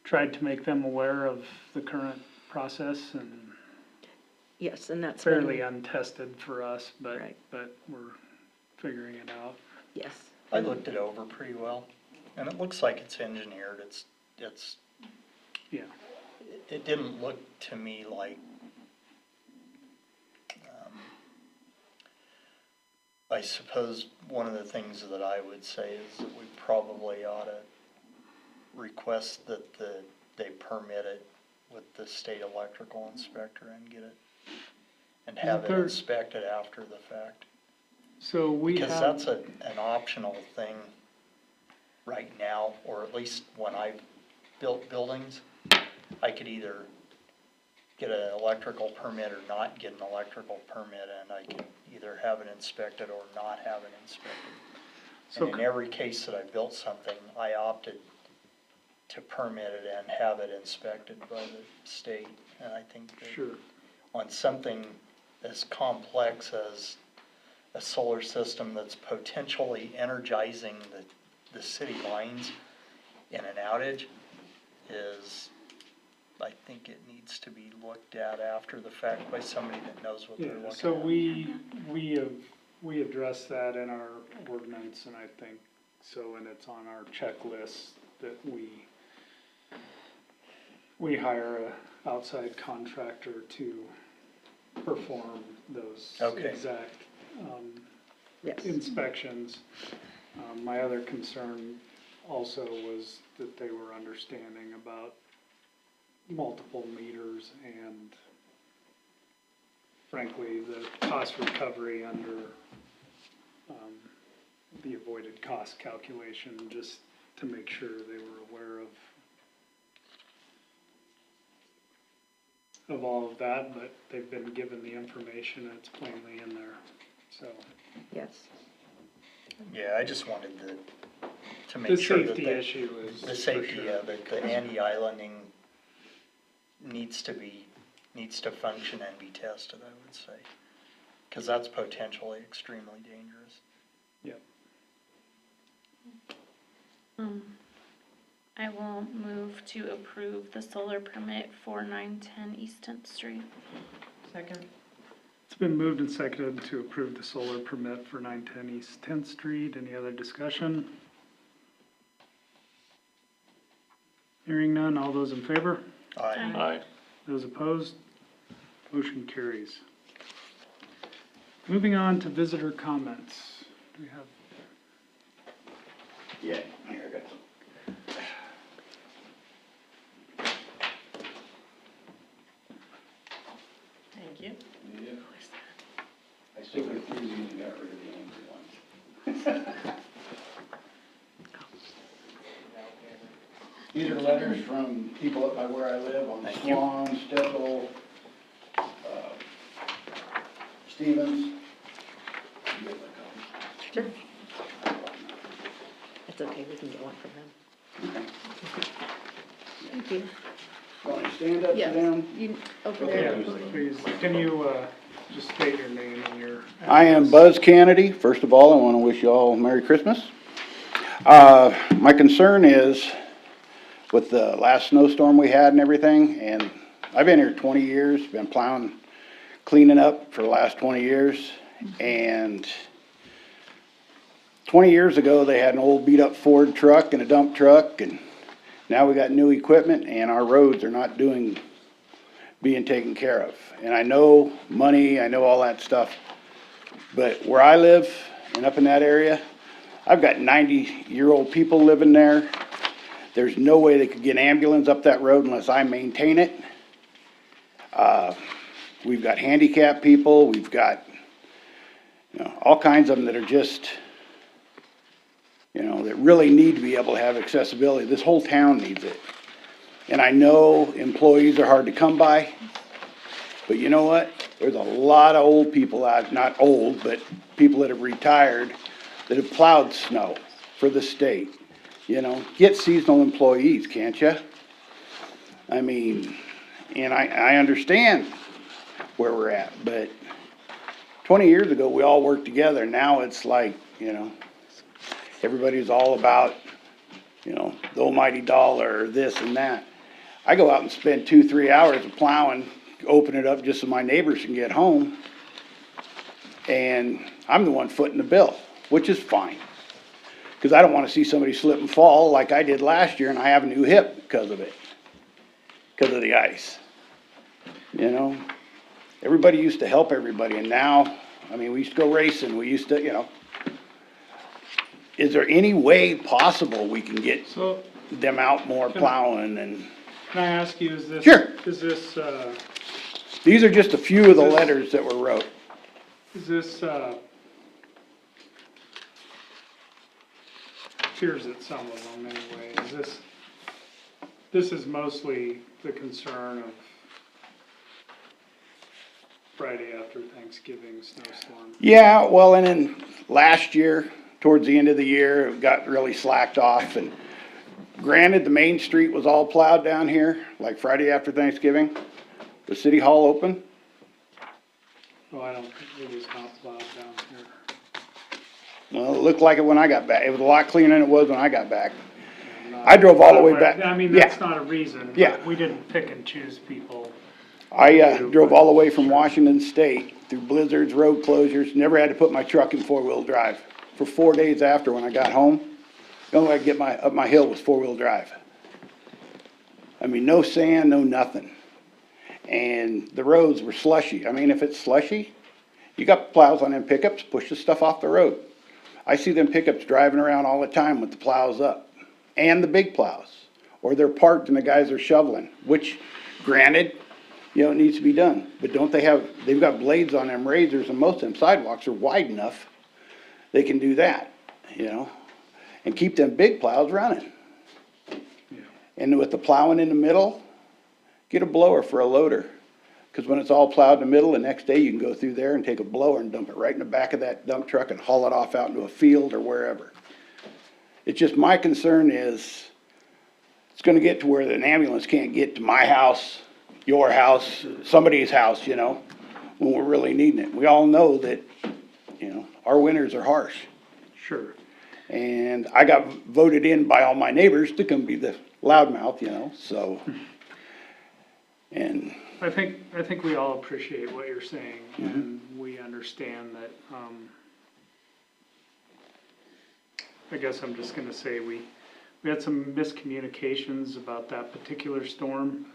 A: tried to make them aware of the current process and
H: Yes, and that's
A: fairly
H: been,
A: untested for us,
H: Right.
A: but we're figuring it out.
H: yes.
G: I looked it over pretty well, and it looks like it's engineered,
A: Yeah,
G: it didn't look to me like, I suppose one of the things that I would say is that we probably ought to request that they permit it with the state electrical inspector and get it, and have it
A: There-
G: inspected after the fact.
A: so we
G: Because
A: have,
G: that's an optional thing right now, or at least when I've built buildings, I could either get an electrical permit or not get an electrical permit, and I can either have it inspected or not have it inspected.
A: So
G: And in every case that I built something, I opted to permit it and have it inspected by the state. And I think that
A: sure,
G: on something as complex as a solar system that's potentially energizing the city lines in an outage is, I think it needs to be looked at after the fact by somebody that knows what they're
A: yeah,
G: looking at.
A: so we address that in our ordinance, and I think so, and it's on our checklist that we hire a outside contractor to perform those
G: Okay.
A: exact
H: Yes.
A: inspections. My other concern also was that they were understanding about multiple meters and frankly, the cost recovery under the avoided cost calculation, just to make sure they were aware of all of that, but they've been given the information and it's plainly in there, so.
H: Yes.
G: Yeah, I just wanted to
A: The
G: make sure that
A: safety issue is
G: the
A: for
G: safety
A: sure.
G: of it, the anti-islanding needs to function and be tested, I would say. Cause that's potentially extremely dangerous.
A: Yep.
D: I will move to approve the solar permit for 910 East 10th Street.
C: Second.
A: It's been moved and seconded to approve the solar permit for 910 East 10th Street. Any other discussion? Hearing none, all those in favor?
G: Aye.
E: Aye.
A: Those opposed? Motion carries. Moving on to visitor comments. Do we have,
J: Yeah, here, I got some.
C: Thank you.
J: Yeah. I sifted through these and got rid of the angry ones. These are letters from people up by where I live on
G: Thank you.
J: Swan, Stetzel, Stevens. You get my copy?
H: Sure. It's okay, we can get one from them.
D: Thank you.
J: Want to stand up to
D: Yes,
J: them?
D: you, over
J: Okay.
D: there.
A: Yeah, please, can you, just state your name and your
J: I am
A: address?
J: Buzz Kennedy. First of all, I want to wish you all Merry Christmas. My concern is with the last snowstorm we had and everything, and I've been here 20 years, been plowing, cleaning up for the last 20 years, and 20 years ago, they had an old beat-up Ford truck and a dump truck, and now we got new equipment, and our roads are not being taken care of. And I know money, I know all that stuff, but where I live and up in that area, I've got 90-year-old people living there. There's no way they could get an ambulance up that road unless I maintain it. We've got handicapped people, we've got, all kinds of them that are just, that really need to be able to have accessibility. This whole town needs it. And I know employees are hard to come by, but you know what? There's a lot of old people out, not old, but people that have retired that have plowed snow for the state. Get seasonal employees, can't you? I mean, and I understand where we're at, but 20 years ago, we all worked together. Now it's like, everybody's all about, the almighty dollar or this and that. I go out and spend 2-3 hours of plowing, open it up just so my neighbors can get home. And I'm the one footing the bill, which is fine. Because I don't want to see somebody slip and fall like I did last year and I have a new hip because of it. Because of the ice. Everybody used to help everybody, and now, we used to go racing, we used to, is there any way possible we can get
A: So,
J: them out more plowing and,
A: can I ask you, is this?
J: Sure.
A: Is this,
J: these are just a few of the letters that were wrote.
A: is this, appears that some of them anyway, this is mostly the concern of Friday after Thanksgiving snowstorm.
J: Yeah, well, and then last year, towards the end of the year, it got really slacked off, and granted, the main street was all plowed down here, like Friday after Thanksgiving. The city hall open.
A: Oh, I don't think it was not plowed down here.
J: Well, it looked like it when I got back. It was a lot cleaner than it was when I got back. I drove all the way back.
A: I mean,
J: Yeah.
A: that's not a reason,
J: Yeah.
A: but we didn't pick and choose people.
J: I drove all the way from Washington State through blizzards, road closures, never had to put my truck in four-wheel drive. For 4 days after, when I got home, the only way I could get up my hill was four-wheel drive. No sand, no nothing. And the roads were slushy. If it's slushy, you got plows on them pickups, push the stuff off the road. I see them pickups driving around all the time with the plows up, and the big plows. Or they're parked and the guys are shoveling, which granted, it needs to be done. But they've got blades on them razors, and most of them sidewalks are wide enough, they can do that, and keep them big plows running. And with the plowing in the middle, get a blower for a loader. Because when it's all plowed in the middle, the next day you can go through there and take a blower and dump it right in the back of that dump truck and haul it off out into a field or wherever. It's just my concern is it's gonna get to where an ambulance can't get to my house, your house, somebody's house, when we're really needing it. We all know that, our winters are harsh.
A: Sure.
J: And I got voted in by all my neighbors to come be the loudmouth, so. And
A: I think we all appreciate what you're saying, and we understand that, I guess I'm just gonna say we had some miscommunications about that particular storm,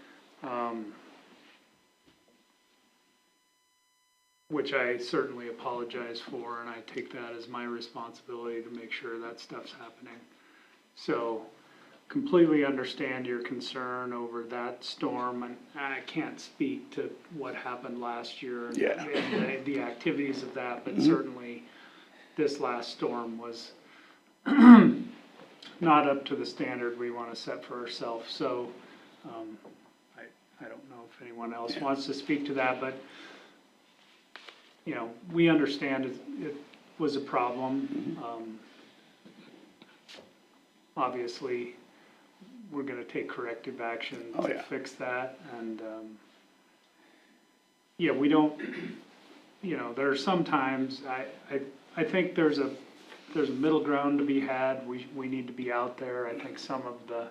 A: which I certainly apologize for, and I take that as my responsibility to make sure that stuff's happening. So, completely understand your concern over that storm, and I can't speak to what happened last year and
J: Yeah.
A: and the activities of that, but certainly this last storm was not up to the standard we want to set for ourselves. So I don't know if anyone else wants to speak to that, but we understand it was a problem. obviously, we're gonna take corrective action
J: Oh,
A: to
J: yeah.
A: fix that, and, yeah, we don't, there are some times, I think there's a middle ground to be had, we need to be out there, I think some of the,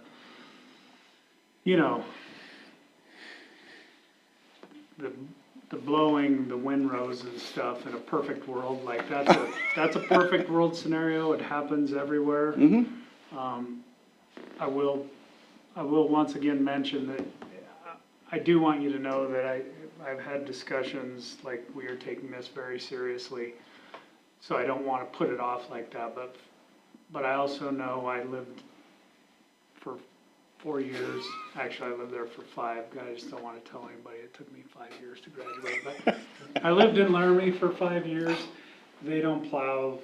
A: the blowing, the windrows and stuff in a perfect world, like, that's a perfect world scenario, it happens everywhere. I will once again mention that I do want you to know that I've had discussions, like, we are taking this very seriously. So I don't wanna put it off like that, but I also know I lived for 4 years, actually I lived there for 5, I just don't wanna tell anybody it took me 5 years to graduate, but I lived in Laramie for 5 years. They don't plow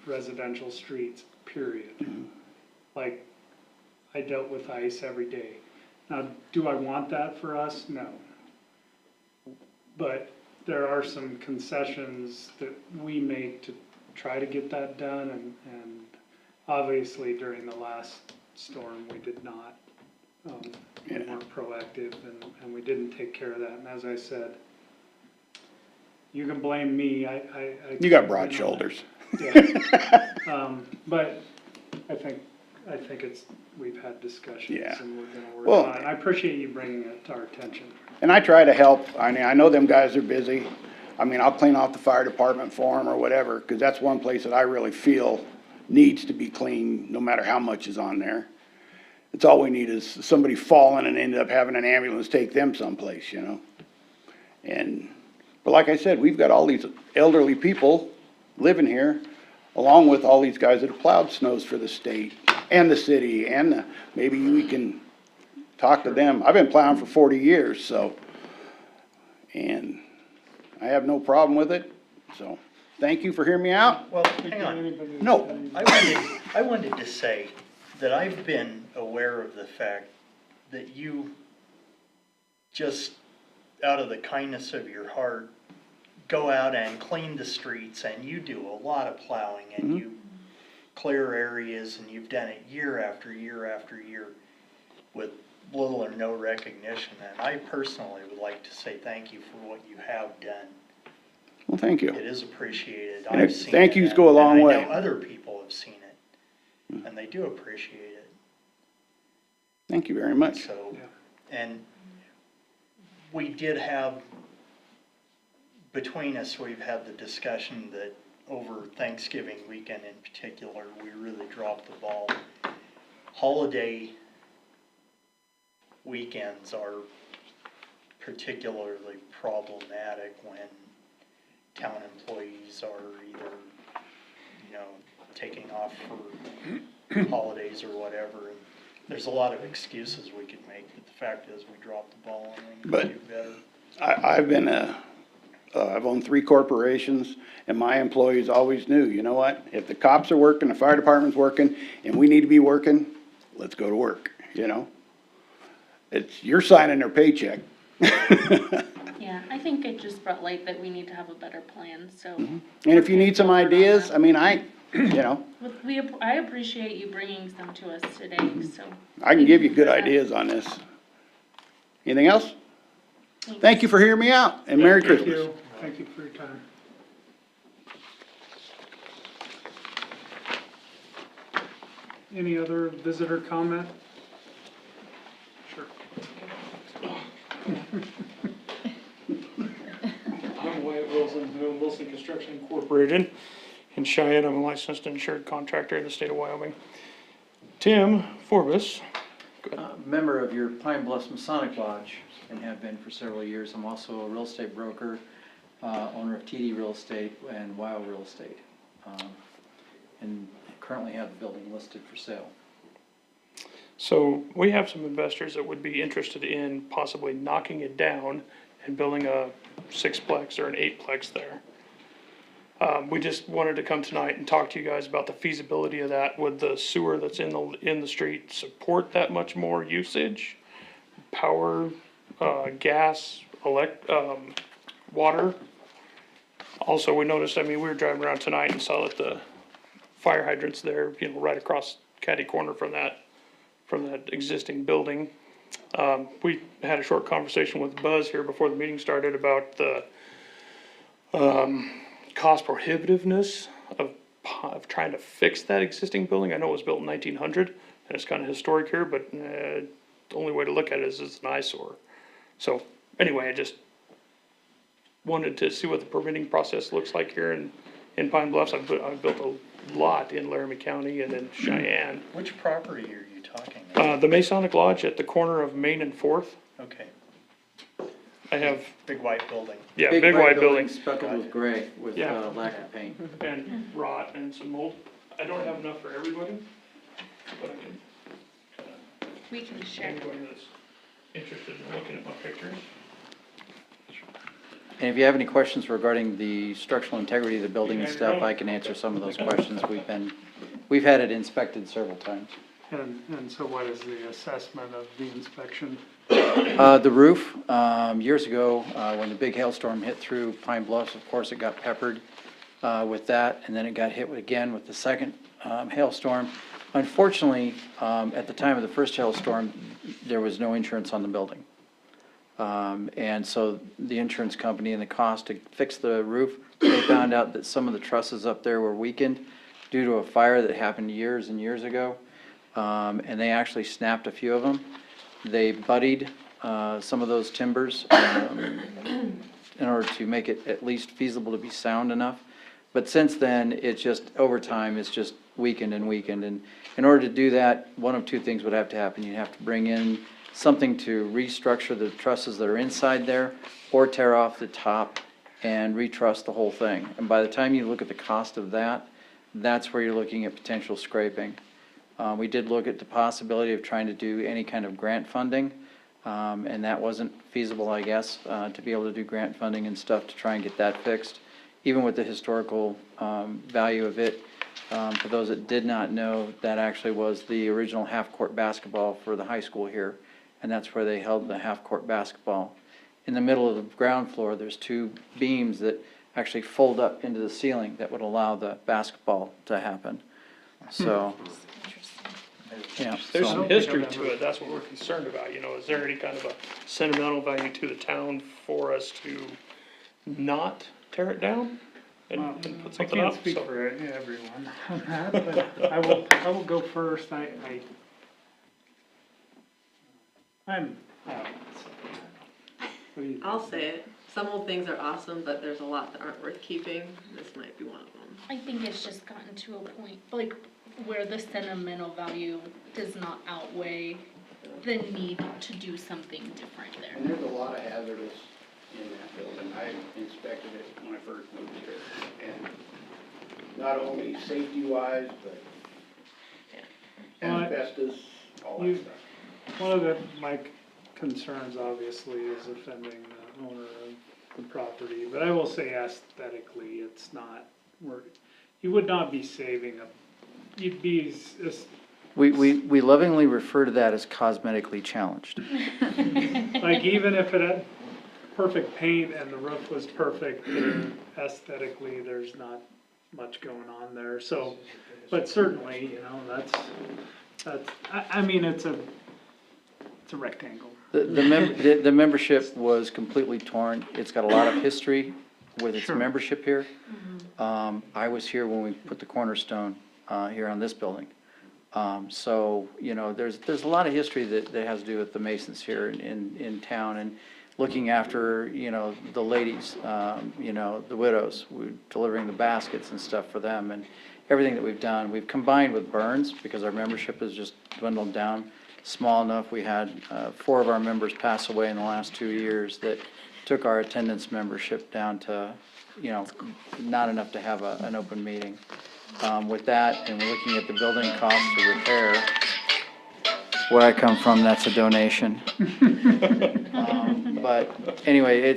A: residential streets, period. Like, I dealt with ice every day. Now, do I want that for us? No. But there are some concessions that we make to try to get that done, and obviously during the last storm, we did not. We weren't proactive, and we didn't take care of that, and as I said, you can blame me,
J: You got broad shoulders.
A: Yeah. But I think we've had discussions,
J: Yeah.
A: and we're gonna work
J: Well-
A: on it. I appreciate you bringing it to our attention.
J: And I try to help. I mean, I know them guys are busy. I mean, I'll clean off the fire department for them or whatever, because that's one place that I really feel needs to be cleaned, no matter how much is on there. It's all we need is somebody falling and ended up having an ambulance take them someplace, But like I said, we've got all these elderly people living here, along with all these guys that have plowed snows for the state and the city, and maybe we can talk to them. I've been plowing for 40 years, and I have no problem with it, so thank you for hearing me out.
G: Well, hang on.
J: No,
G: I wanted to say that I've been aware of the fact that you just, out of the kindness of your heart, go out and clean the streets, and you do a lot of plowing, and you clear areas, and you've done it year after year after year with little or no recognition, and I personally would like to say thank you for what you have done.
J: well, thank you.
G: It is appreciated.
J: And
G: I've seen
J: thank
G: it,
J: yous go a long
G: and
J: way.
G: I know other people have seen it, and they do appreciate it,
J: Thank you very much.
G: so. And we did have, between us, we've had the discussion that over Thanksgiving weekend in particular, we really dropped the ball. Holiday weekends are particularly problematic when town employees are either, taking off for holidays or whatever. And there's a lot of excuses we could make, but the fact is we dropped the ball and we
J: But-
G: could do better.
J: I've owned 3 corporations, and my employees always knew, you know what? If the cops are working, the fire department's working, and we need to be working, let's go to work, You're signing their paycheck.
D: Yeah, I think it just brought light that we need to have a better plan, so.
J: And if you need some ideas, I mean,
D: I appreciate you bringing some to us today, so.
J: I can give you good ideas on this. Anything else? Thank you for hearing me out, and Merry Christmas.
A: Thank you for your time. Any other visitor comment? Sure.
K: I'm Wyatt Wilson, I own Wilson Construction Incorporated in Cheyenne. I'm a licensed and insured contractor in the state of Wyoming. Tim Forbes.
L: Member of your Pine Bluffs Masonic Lodge and have been for several years. I'm also a real estate broker, owner of TD Real Estate and Wild Real Estate. And currently have the building listed for sale.
K: So we have some investors that would be interested in possibly knocking it down and building a 6-plex or an 8-plex there. We just wanted to come tonight and talk to you guys about the feasibility of that. Would the sewer that's in the street support that much more usage? Power, gas, water? Also, we noticed, we were driving around tonight and saw that the fire hydrants there, right across catty corner from that existing building. We had a short conversation with Buzz here before the meeting started about the cost prohibitiveness of trying to fix that existing building. I know it was built in 1900, and it's kind of historic here, but the only way to look at it is it's an eyesore. So anyway, I just wanted to see what the permitting process looks like here in Pine Bluffs. I've built a lot in Laramie County and in Cheyenne.
G: Which property are you talking about?
K: The Masonic Lodge at the corner of Main and Fourth.
G: Okay,
K: I have,
G: big white building.
K: yeah, big white building
L: Speckled with gray with
K: Yeah.
L: lack of paint.
K: and rot and some mold. I don't have enough for everybody, but I can
D: We can share.
K: anybody that's interested in looking at my pictures.
L: And if you have any questions regarding the structural integrity of the building and stuff, I can answer some of those questions. We've had it inspected several times.
A: And so what is the assessment of the inspection?
L: The roof, years ago, when the big hailstorm hit through Pine Bluffs, of course, it got peppered with that, and then it got hit again with the second hailstorm. Unfortunately, at the time of the first hailstorm, there was no insurance on the building. And so the insurance company and the cost to fix the roof, they found out that some of the trusses up there were weakened due to a fire that happened years and years ago. And they actually snapped a few of them. They buddied some of those timbers in order to make it at least feasible to be sound enough. But since then, it's just, over time, it's just weakened and weakened. And in order to do that, one of two things would have to happen. You'd have to bring in something to restructure the trusses that are inside there, or tear off the top and retruss the whole thing. And by the time you look at the cost of that, that's where you're looking at potential scraping. We did look at the possibility of trying to do any kind of grant funding, and that wasn't feasible, I guess, to be able to do grant funding and stuff to try and get that fixed. Even with the historical value of it, for those that did not know, that actually was the original half-court basketball for the high school here, and that's where they held the half-court basketball. In the middle of the ground floor, there's two beams that actually fold up into the ceiling that would allow the basketball to happen. So, yeah.
K: There's
L: so-
K: some history to it, that's what we're concerned about, you know, is there any kind of a sentimental value to the town for us to not tear it down and put
A: I
K: something
A: can't
K: up?
A: speak
K: So-
A: for everyone on that, but I will go first. I'm, what do you think?
C: I'll say it. Some old things are awesome, but there's a lot that aren't worth keeping. This might be one of them.
D: I think it's just gotten to a point, like, where the sentimental value does not outweigh the need to do something different there.
J: And there's a lot of hazardous in that building. I inspected it when I first moved here. And not only safety-wise, but
A: Well,
J: asbestos, all
A: you-
J: that stuff.
A: One of my concerns obviously is offending the owner of the property, but I will say aesthetically, it's not, you would not be saving you'd be,
L: We lovingly refer to that as cosmetically challenged.
A: like, even if it had perfect paint and the roof was perfect, aesthetically, there's not much going on there, so, but certainly, you know, I mean, it's a rectangle.
L: The membership was completely torn. It's got a lot of history with its
A: Sure.
L: membership here. I was here when we put the cornerstone here on this building. So, you know, there's a lot of history that has to do with the Masons here in town, and looking after, you know, the ladies, you know, the widows, delivering the baskets and stuff for them, and everything that we've done. We've combined with Burns because our membership has just dwindled down small enough. We had 4 of our members pass away in the last 2 years that took our attendance membership down to, you know, not enough to have an open meeting. With that, and we're looking at the building cost to repair, where I come from, that's a donation. But anyway,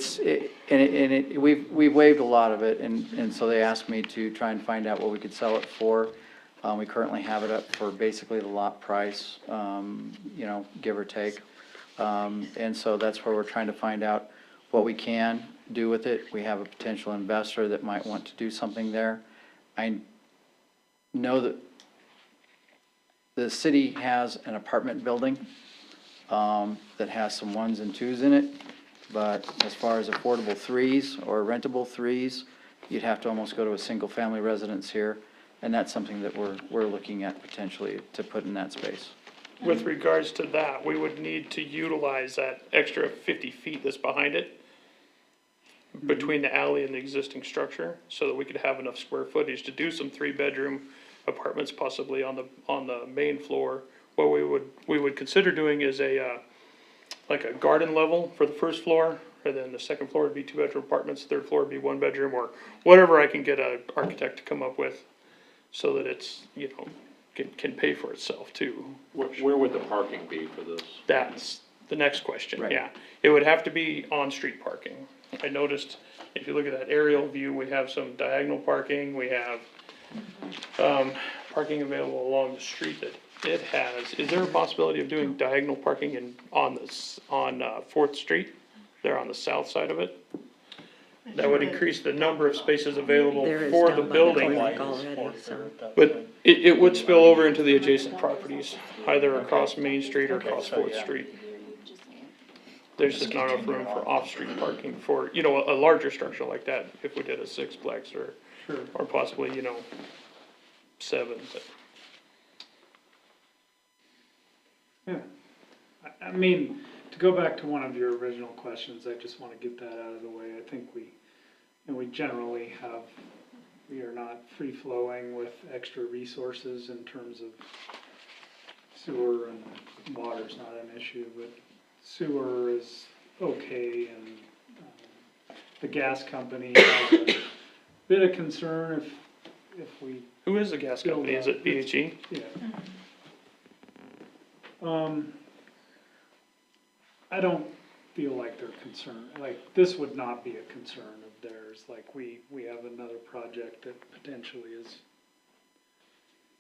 L: we've waived a lot of it, and so they asked me to try and find out what we could sell it for. We currently have it up for basically the lot price, you know, give or take. And so that's where we're trying to find out what we can do with it. We have a potential investor that might want to do something there. I know that the city has an apartment building that has some ones and twos in it, but as far as affordable threes or rentable threes, you'd have to almost go to a single-family residence here, and that's something that we're looking at potentially to put in that space.
K: With regards to that, we would need to utilize that extra 50 feet that's behind it, between the alley and the existing structure, so that we could have enough square footage to do some 3-bedroom apartments possibly on the main floor. What we would consider doing is like a garden level for the first floor, and then the second floor would be 2-bedroom apartments, third floor would be 1-bedroom, or whatever I can get an architect to come up with, so that it's, can pay for itself too.
E: Where would the parking be for this?
K: That's the next question,
L: Right.
K: yeah. It would have to be on-street parking. I noticed, if you look at that aerial view, we have some diagonal parking, we have, parking available along the street that it has. Is there a possibility of doing diagonal parking on 4th Street, there on the south side of it? That would increase the number of spaces available
H: There is
K: for
H: down
K: the
H: by the
K: building.
H: clinic already, so.
K: But it would spill over into the adjacent properties, either across Main Street or across 4th Street. There's just not enough room for off-street parking for, a larger structure like that, if we did a 6-plex or possibly, 7.
A: Yeah, I mean, to go back to one of your original questions, I just wanna get that out of the way. I think we generally we are not free-flowing with extra resources in terms of sewer, and water's not an issue, but sewer is okay, and the gas company has a bit of concern if we,
K: Who is the gas company? Is it BHE?
A: yeah. I don't feel like they're concerned, like, this would not be a concern of theirs, like, we have another project that potentially is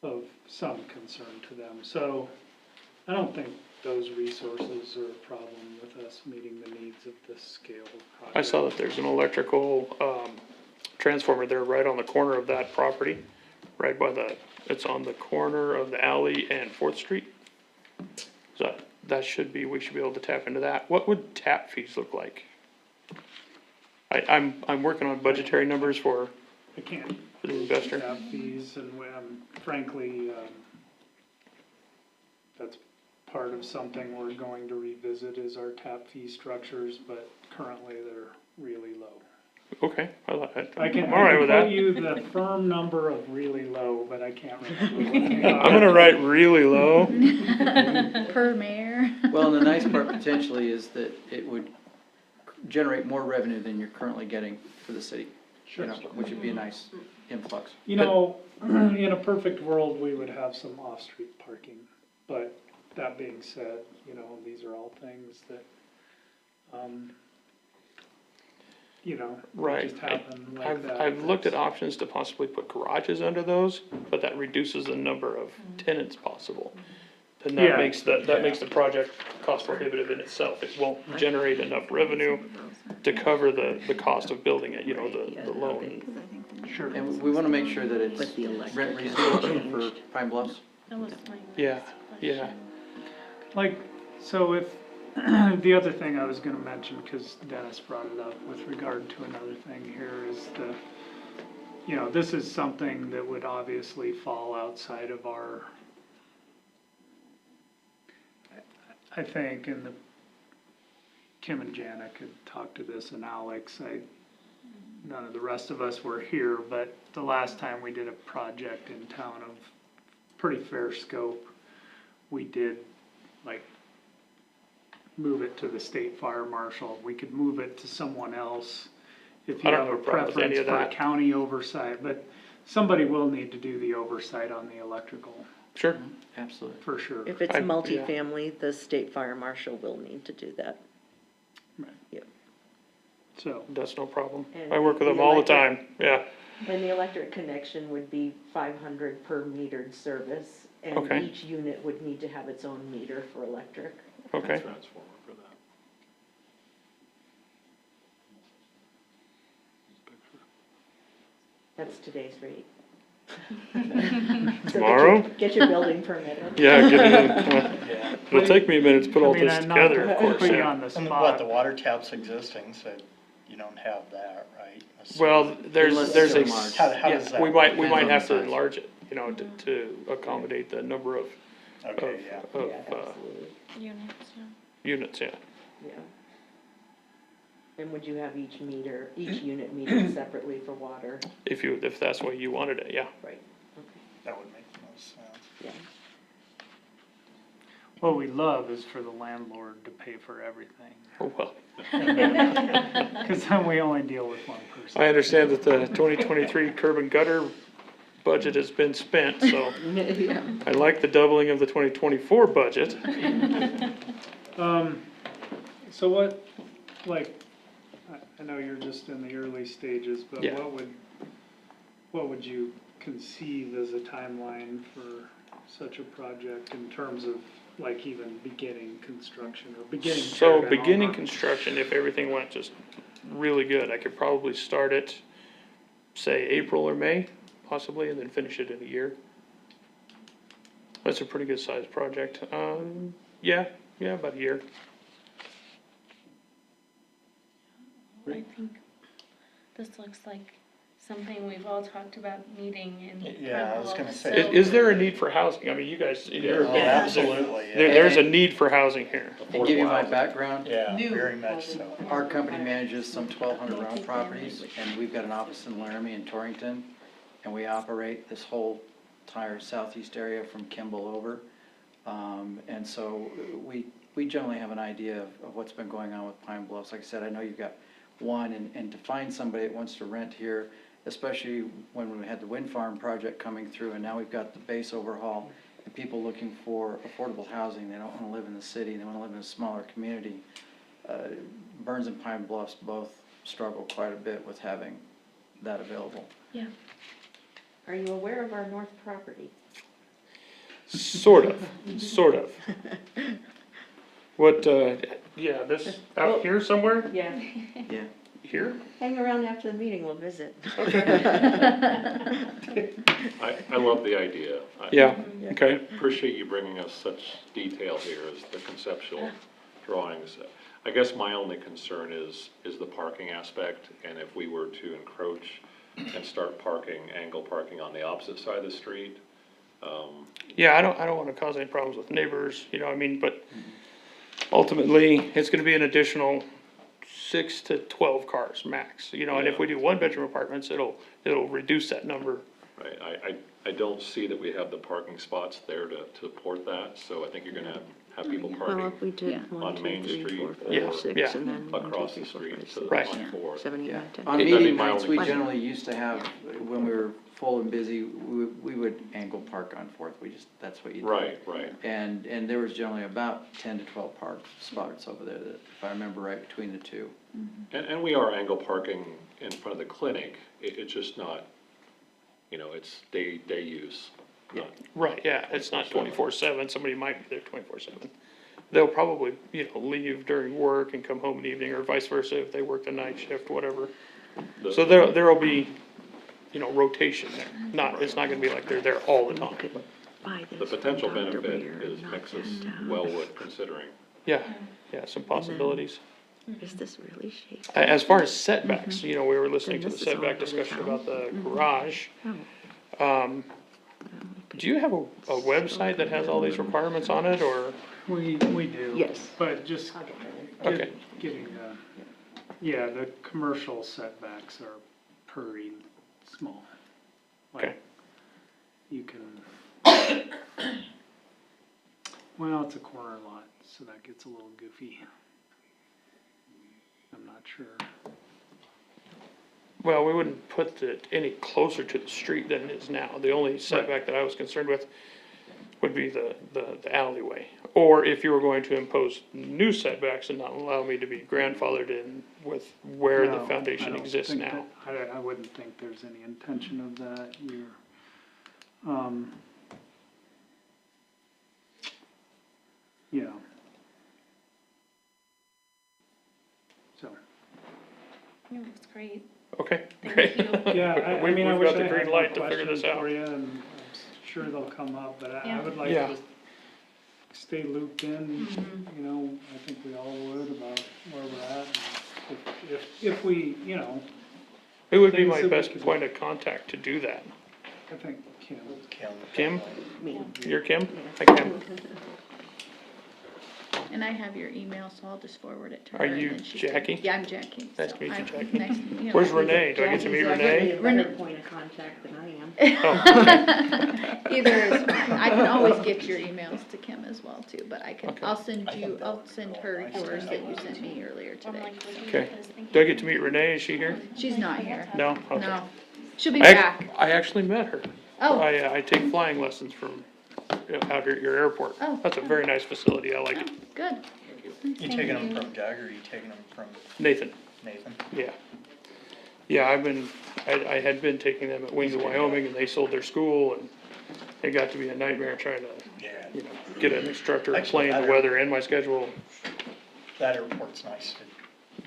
A: of some concern to them, so I don't think those resources are a problem with us meeting the needs of this scale of project.
K: I saw that there's an electrical, transformer there right on the corner of that property, right by it's on the corner of the alley and 4th Street. So we should be able to tap into that. What would tap fees look like? I'm working on budgetary numbers for
A: I can't
K: the investor.
A: have fees, and frankly, that's part of something we're going to revisit is our tap fee structures, but currently they're really low.
K: Okay, I like that.
A: I can
K: I'm all right with
A: quote
K: that.
A: you the firm number of really low, but I can't remember what they are.
K: I'm gonna write really low.
B: Per mayor.
L: Well, and the nice part potentially is that it would generate more revenue than you're currently getting for the city.
A: Sure.
L: Which would be a nice influx.
A: In a perfect world, we would have some off-street parking, but that being said, these are all things that,
K: Right.
A: just happen like that.
K: I've looked at options to possibly put garages under those, but that reduces the number of tenants possible. And that
A: Yeah.
K: makes the project cost prohibitive in itself. It won't generate enough revenue to cover the cost of building it, the loan.
A: Sure.
L: And we want to make sure that it's
H: But the electric
L: rent reasonable for Pine Bluffs.
D: That was my
K: Yeah,
D: next
K: yeah.
D: question.
A: Like, so if, the other thing I was gonna mention, cause Dennis brought it up with regard to another thing here is this is something that would obviously fall outside of our, I think, and Kim and Jana could talk to this, and Alex, none of the rest of us were here, but the last time we did a project in town of pretty fair scope, we did, move it to the state fire marshal. We could move it to someone else if you
K: I don't
A: have a
K: have a problem with any
A: preference
K: of
A: for a
K: that.
A: county oversight, but somebody will need to do the oversight on the electrical,
K: Sure.
L: Absolutely.
A: for sure.
H: If it's
K: Yeah.
H: multifamily, the state fire marshal will need to do that.
A: So,
K: That's no problem.
H: And
K: I work with
H: the
K: them all the
H: electric-
K: time, yeah.
H: And the electric connection would be 500 per metered service, and
K: Okay.
H: each unit would need to have its own meter for electric.
E: Transformer
K: Okay,
E: for that.
H: That's today's rate.
E: Tomorrow?
H: Get your building permitted.
E: Yeah, get it in.
G: Yeah.
E: It'll take me a minute to put all
A: I mean,
E: this
A: I'm not
E: together, of
A: to
E: course,
A: put you
E: yeah.
A: on the
G: And what, the
A: spot.
G: water tap's existing, so you don't have that, right?
E: Well, there's
L: Unless
E: a,
L: it's enlarged.
G: How
E: yeah,
G: does that
E: we
G: work?
E: might
L: Depends on
E: have
L: the
E: to
L: size.
E: enlarge it, you know, to accommodate the number of,
G: Okay, yeah.
E: of,
H: Yeah, absolutely,
D: Units, yeah.
E: units, yeah.
H: yeah. And would you have each unit metered separately for water?
E: If that's the way you wanted it, yeah.
H: Right,
G: That would make the most sense.
H: yeah.
A: What we love is for the landlord to pay for everything,
E: Oh, well.
A: because then we only deal with one person.
E: I understand that the 2023 curb and gutter budget has been spent, so
H: Yeah.
E: I like the doubling of the 2024 budget.
A: So what, like, I know you're just in the early stages, but
E: Yeah.
A: what would you conceive as a timeline for such a project in terms of, like, even beginning construction or beginning?
E: So
A: teardown
E: beginning
A: or-
E: construction, if everything went just really good, I could probably start it, say, April or May, possibly, and then finish it in a year. That's a pretty good sized project. Yeah, about a year.
D: I think this looks like something we've all talked about needing in.
G: Yeah, I was gonna say-
D: So-
E: Is there a need for housing? I mean, you guys,
G: Oh,
E: there-
G: absolutely, yeah.
E: there's a need for housing here.
L: And give you my background,
G: Yeah,
C: New
G: very much
C: housing.
G: so.
L: our company manages some 1,200 rental properties, and we've got an office in Laramie and Torrington, and we operate this whole entire southeast area from Kimball over. And so we generally have an idea of what's been going on with Pine Bluffs. Like I said, I know you've got one, and to find somebody that wants to rent here, especially when we had the wind farm project coming through, and now we've got the base overhaul, and people looking for affordable housing, they don't wanna live in the city, they wanna live in a smaller community. Burns and Pine Bluffs both struggle quite a bit with having that available.
D: Yeah.
H: Are you aware of our north property?
E: Sort of. What, yeah, this, out here somewhere?
H: Yeah.
L: Yeah.
E: Here?
H: Hang around after the meeting, we'll visit.
E: I love the idea.
K: Yeah,
E: I
K: okay.
E: appreciate you bringing us such detail here as the conceptual drawings. I guess my only concern is the parking aspect, and if we were to encroach and start angle parking on the opposite side of the street. Yeah, I don't wanna cause any problems with neighbors, you know, I mean, but ultimately, it's gonna be an additional 6 to 12 cars max, you know, and if we do one-bedroom apartments, it'll reduce that number. Right, I don't see that we have the parking spots there to support that, so I think you're gonna have people
H: Well,
E: parking
H: if we did
E: on
H: 1, 2,
E: Main
H: 3,
E: Street
H: 4, 5,
E: or
H: 6, and then 1, 2,
E: across
H: 3,
E: the
H: 4, 5,
E: street
H: 6,
E: to
K: Right.
E: on Fourth.
H: 7, 8,
L: Yeah.
H: 9, 10.
L: On
E: That'd be
L: meeting
E: my
L: nights,
E: only
L: we
E: concern.
L: generally used to have, when we were full and busy, we would angle park on Fourth, that's what you did.
E: Right.
L: And there was generally about 10 to 12 park spots over there, that, if I remember right, between the two.
E: And we are angle parking in front of the clinic, it's just not, you know, it's day use. not- Right, yeah, it's not 24/7, somebody might be there 24/7. They'll probably, you know, leave during work and come home in the evening, or vice versa, if they work the night shift, whatever. So there'll be, you know, rotation there, it's not gonna be like they're there all the time. The potential benefit is Mixes Wellwood considering. Yeah, some possibilities.
H: Is this really shaky?
E: As far as setbacks, you know, we were listening to
H: Then
E: the
H: this is all
E: setback
H: by the
E: discussion
H: town?
E: about the garage.
H: Oh.
E: Do you have a website that has all these requirements on it, or?
A: We do.
H: Yes.
A: But just
E: Okay.
A: getting, yeah, the commercial setbacks are pretty small. Like,
E: Okay.
A: You can, well, it's a corner lot, so that gets a little goofy. I'm not sure.
E: Well, we wouldn't put it any closer to the street than it is now. The only setback that I was concerned with would be the alleyway. Or if you were going to impose new setbacks and not allow me to be grandfathered in with where the
A: No, I
E: foundation
A: don't
E: exists
A: think
E: now.
A: that- I wouldn't think there's any intention of that. Yeah. So,
D: Yeah, that's great.
E: Okay,
D: Thank
E: great.
D: you.
A: yeah, I
E: We've
A: mean, I wish
E: got
A: I
E: the green
A: had more
E: light to figure this
A: questions
E: out.
A: for you, and sure they'll come up, but I
D: Yeah.
A: would like
K: Yeah.
A: to stay looped in, you know, I think we all would, about where we're at. And if we, you know,
K: Who would be
A: Things
K: my
A: that we
K: best
A: could-
K: point of contact to do that?
A: I think Kim.
K: Kim?
H: Me.
K: You're Kim? Hi, Kim.
B: And I have your email, so I'll just forward it to her.
K: Are
B: and
K: you
B: then she can-
K: Jackie?
B: Yeah, I'm Jackie.
K: Nice
B: so
K: to meet you,
B: I'm-
K: Jackie.
B: nice to meet you.
K: Where's Renee? Do I get to meet Renee?
H: a better point of contact than I am.
B: Either is fine. I can always get your emails to Kim as well too, but I can,
K: Okay.
B: I'll send her yours that you sent me earlier
D: I'm
B: today.
D: like, what do you
K: Okay.
D: guys think?
K: Do I get to meet Renee? Is she here?
B: She's not here.
K: No? Okay.
B: No. She'll be
K: I,
B: back.
K: I actually met her.
B: Oh,
K: I take flying lessons from out here at your airport.
B: Oh.
K: That's a very nice facility. I like it.
B: oh, good.
G: You
B: Thank
G: taking them
B: you.
G: from Doug, or you taking them from
K: Nathan,
G: Nathan?
K: yeah. Yeah, I had been taking them at Wings of Wyoming and they sold their school and it got to be a nightmare trying to,
G: Yeah.
K: you know, get an instructor
G: Actually,
K: playing the weather and my schedule.
G: That airport's nice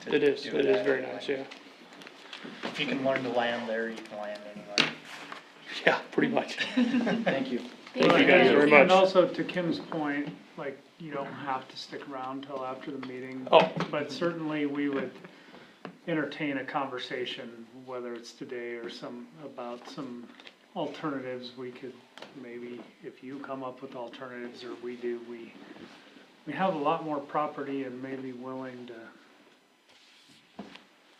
G: to
K: It is,
G: do
K: it is
G: that
K: very
G: anyway.
K: nice, yeah.
G: If you can learn to land there, you can land anywhere.
K: Yeah, pretty much.
L: Thank you.
K: Thank you
A: Right,
K: guys very much.
A: And also to Kim's point, like, you don't have to stick around till after the meeting.
K: Oh.
A: But certainly we would entertain a conversation, whether it's today or about some alternatives we could, maybe, if you come up with alternatives or we do, we have a lot more property and may be willing to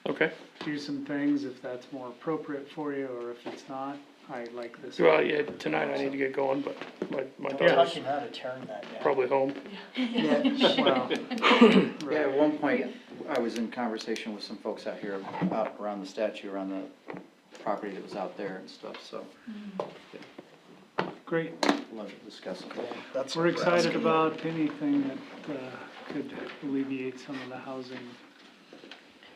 K: Okay.
A: do some things if that's more appropriate for you, or if it's not, I like this.
K: Well, yeah, tonight I need to get going, but my
G: Don't
K: daughter's
G: talk you out of tearing that down.
K: probably home.
A: Well,
L: Yeah, at one point, I was in conversation with some folks out here, out around the statue, around the property that was out there and stuff, so
A: great.
L: love to discuss it.
G: That's
A: We're
G: what
A: excited
G: asking.
A: about anything that could alleviate some of the housing,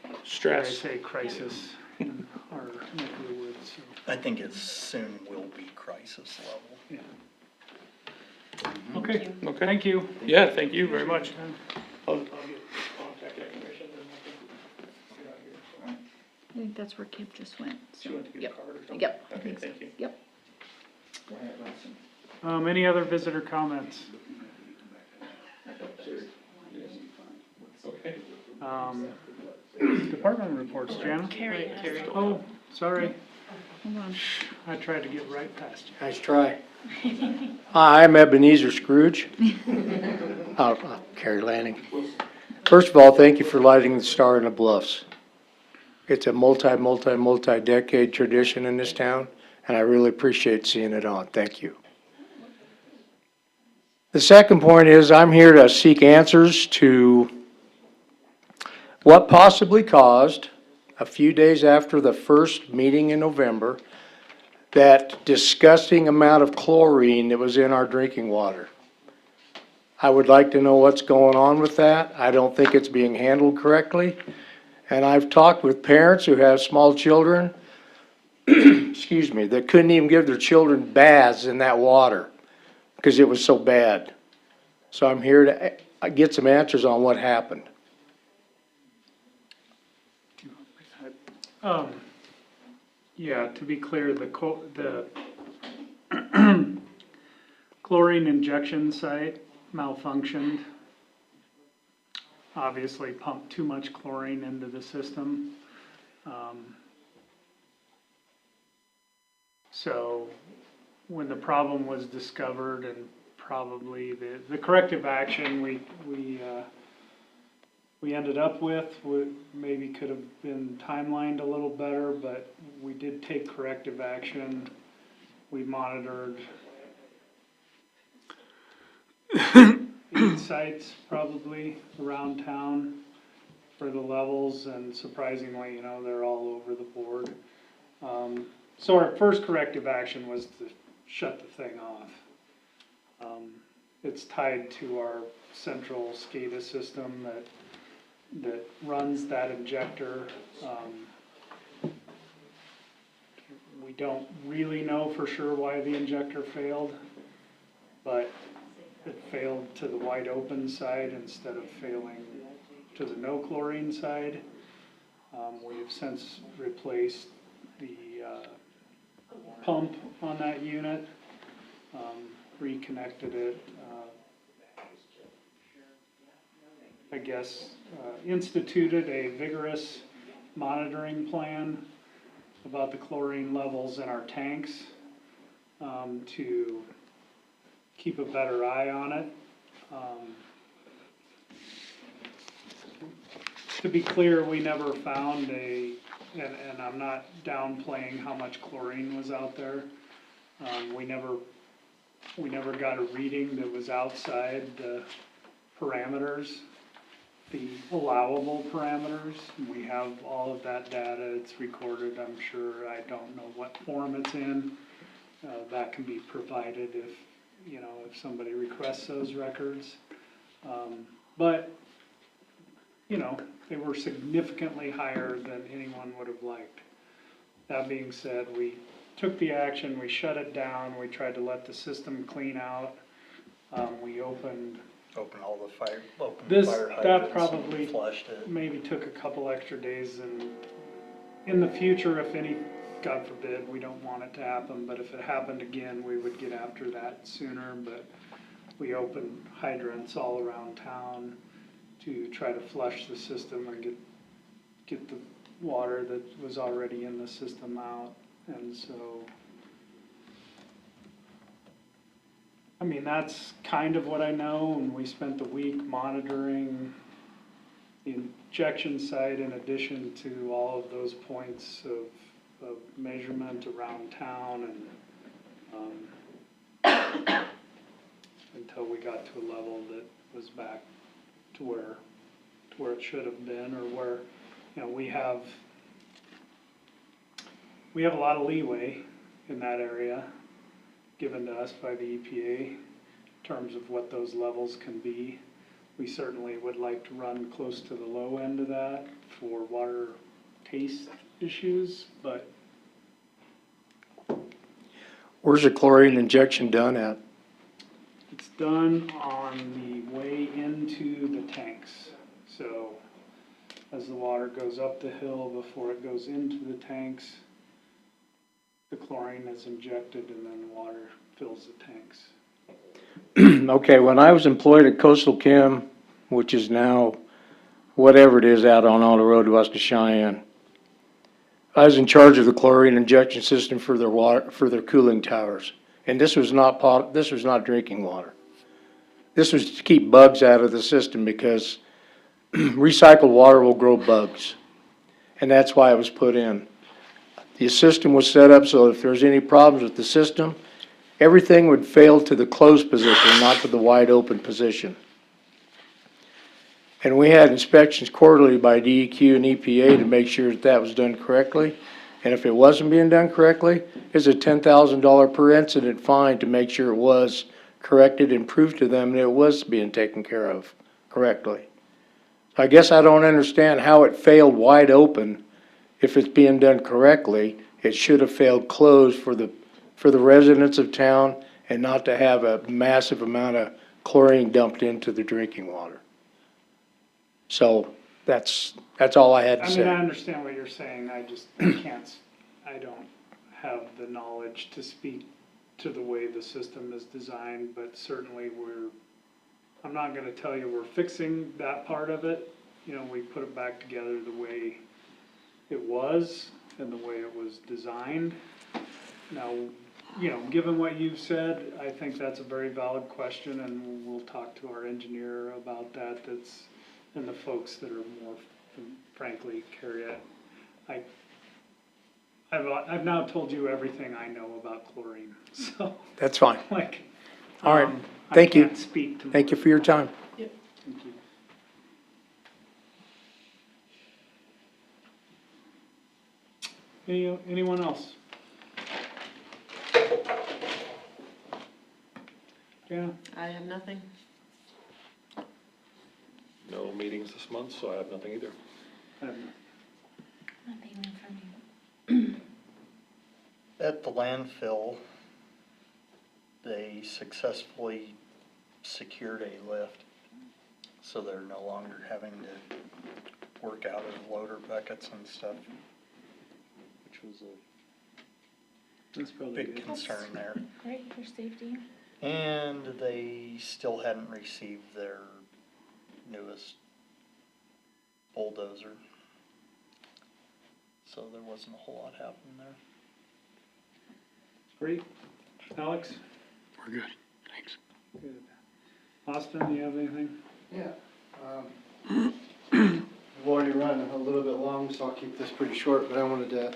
A: dare I
K: Stress.
A: say, crisis in our neck of the woods, so,
G: I think it soon will be crisis level.
A: yeah. Okay,
K: Okay.
A: thank you.
K: Yeah, thank you very much. I'll get contact information and I can get out here.
B: I think that's where Kim just went. So,
K: She went to get a
B: yep.
K: card or something?
B: Yep. I
K: Okay,
B: think so.
K: thank you.
B: Yep.
A: Any other visitor comments?
K: Okay.
A: Department reports, Jana?
D: Carrie.
A: Oh, sorry,
B: Hold on.
A: I tried to get right past you.
M: Nice try. Hi, I'm Ebenezer Scrooge. Carrie Lanning. First of all, thank you for lighting the star in the Bluffs. It's a multi-decade tradition in this town, and I really appreciate seeing it on. Thank you. The second point is I'm here to seek answers to what possibly caused, a few days after the first meeting in November, that disgusting amount of chlorine that was in our drinking water. I would like to know what's going on with that. I don't think it's being handled correctly. And I've talked with parents who have small children, excuse me, that couldn't even give their children baths in that water because it was so bad. So I'm here to get some answers on what happened.
A: Yeah, to be clear, the chlorine injection site malfunctioned. Obviously pumped too much chlorine into the system. So when the problem was discovered and probably the corrective action we ended up with maybe could have been timelined a little better, but we did take corrective action. We monitored 8 sites probably around town for the levels, and surprisingly, you know, they're all over the board. So our first corrective action was to shut the thing off. It's tied to our central SCADA system that runs that injector. We don't really know for sure why the injector failed, but it failed to the wide open side instead of failing to the no chlorine side. We have since replaced the pump on that unit, reconnected it, I guess, instituted a vigorous monitoring plan about the chlorine levels in our tanks, to keep a better eye on it. To be clear, we never found and I'm not downplaying how much chlorine was out there. We never got a reading that was outside the parameters, the allowable parameters. We have all of that data, it's recorded, I'm sure. I don't know what form it's in. That can be provided if somebody requests those records. But, they were significantly higher than anyone would have liked. That being said, we took the action, we shut it down, we tried to let the system clean out. We opened
G: Open the fire
A: that
G: hydrants
A: probably
G: and flushed it.
A: maybe took a couple extra days, and in the future, if any, God forbid, we don't want it to happen, but if it happened again, we would get after that sooner. But we opened hydrants all around town to try to flush the system and get the water that was already in the system out. And so, I mean, that's kind of what I know, and we spent the week monitoring the injection site in addition to all of those points of measurement around town, and until we got to a level that was back to where it should have been, or where, we have a lot of leeway in that area given to us by the EPA in terms of what those levels can be. We certainly would like to run close to the low end of that for water taste issues, but
M: Where's the chlorine injection done at?
A: it's done on the way into the tanks. So as the water goes up the hill before it goes into the tanks, the chlorine is injected and then the water fills the tanks.
M: Okay, when I was employed at Coastal Chem, which is now whatever it is out on Alder Road west of Cheyenne, I was in charge of the chlorine injection system for their water, for their cooling towers. And this was not this was not drinking water. This was to keep bugs out of the system, because recycled water will grow bugs. And that's why it was put in. The system was set up so if there's any problems with the system, everything would fail to the closed position, not to the wide open position. And we had inspections quarterly by DEQ and EPA to make sure that that was done correctly. And if it wasn't being done correctly, it's a $10,000 per incident fine to make sure it was corrected and prove to them that it was being taken care of correctly. I guess I don't understand how it failed wide open. If it's being done correctly, it should have failed closed for the residents of town, and not to have a massive amount of chlorine dumped into the drinking water. So that's all I had to
A: I mean,
M: say.
A: I understand what you're saying, I don't have the knowledge to speak to the way the system is designed, but certainly I'm not gonna tell you we're fixing that part of it. We put it back together the way it was and the way it was designed. Now, given what you've said, I think that's a very valid question, and we'll talk to our engineer about that, and the folks that are more, frankly, carry it. I've now told you everything I know about chlorine, so.
M: That's fine. All right.
A: I
M: Thank you.
A: can't speak to more.
M: Thank you for your time.
A: Thank you. Anyone else? Yeah,
C: I have nothing.
E: No meetings this month, so I have nothing either.
D: Nothing from you.
G: At the landfill, they successfully secured a lift, so they're no longer having to work out of loader buckets and stuff, which was
A: that's
G: a
A: probably
G: big
A: good.
G: concern there.
D: Great for safety.
G: And they still hadn't received their newest bulldozer. So there wasn't a whole lot happening there.
F: Great. Alex?
I: We're good, thanks.
F: Good. Austin, do you have anything?
N: Yeah. We've already run a little bit long, so I'll keep this pretty short, but I wanted to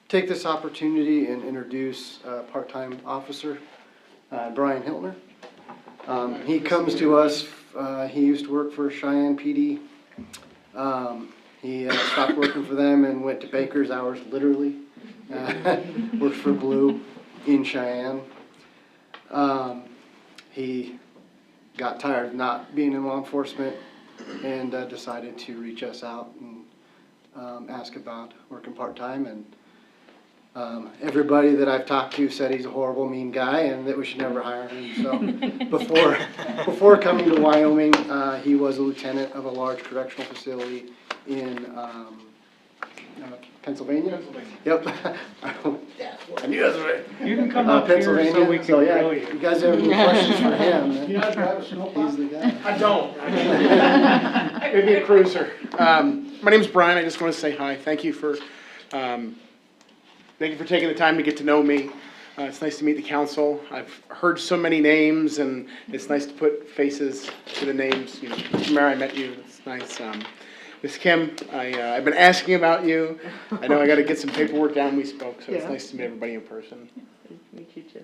N: take this opportunity and introduce part-time officer, Brian Hiltner. He comes to us, he used to work for Cheyenne PD. He stopped working for them and went to banker's hours, literally. Worked for Blue in Cheyenne. He got tired of not being in law enforcement and decided to reach us out and ask about working part-time. And everybody that I've talked to said he's a horrible, mean guy and that we should never hire him. So before coming to Wyoming, he was a lieutenant of a large correctional facility in Pennsylvania? Yep. I knew that's right.
A: You can come up here so
N: Pennsylvania.
A: we can
N: So, yeah,
A: grill
N: if
A: you.
N: you guys have any questions for him,
O: You know how to drive a snowplow?
N: he's the guy.
O: I don't. Maybe a cruiser. My name's Brian. I just want to say hi. Thank you for taking the time to get to know me. It's nice to meet the council. I've heard so many names, and it's nice to put faces to the names. You know, from where I met you, it's nice. Ms. Kim, I've been asking about you. I know I got to get some paperwork down. We spoke, so it's
H: Yeah.
O: nice to meet everybody in person.
H: Meet you too.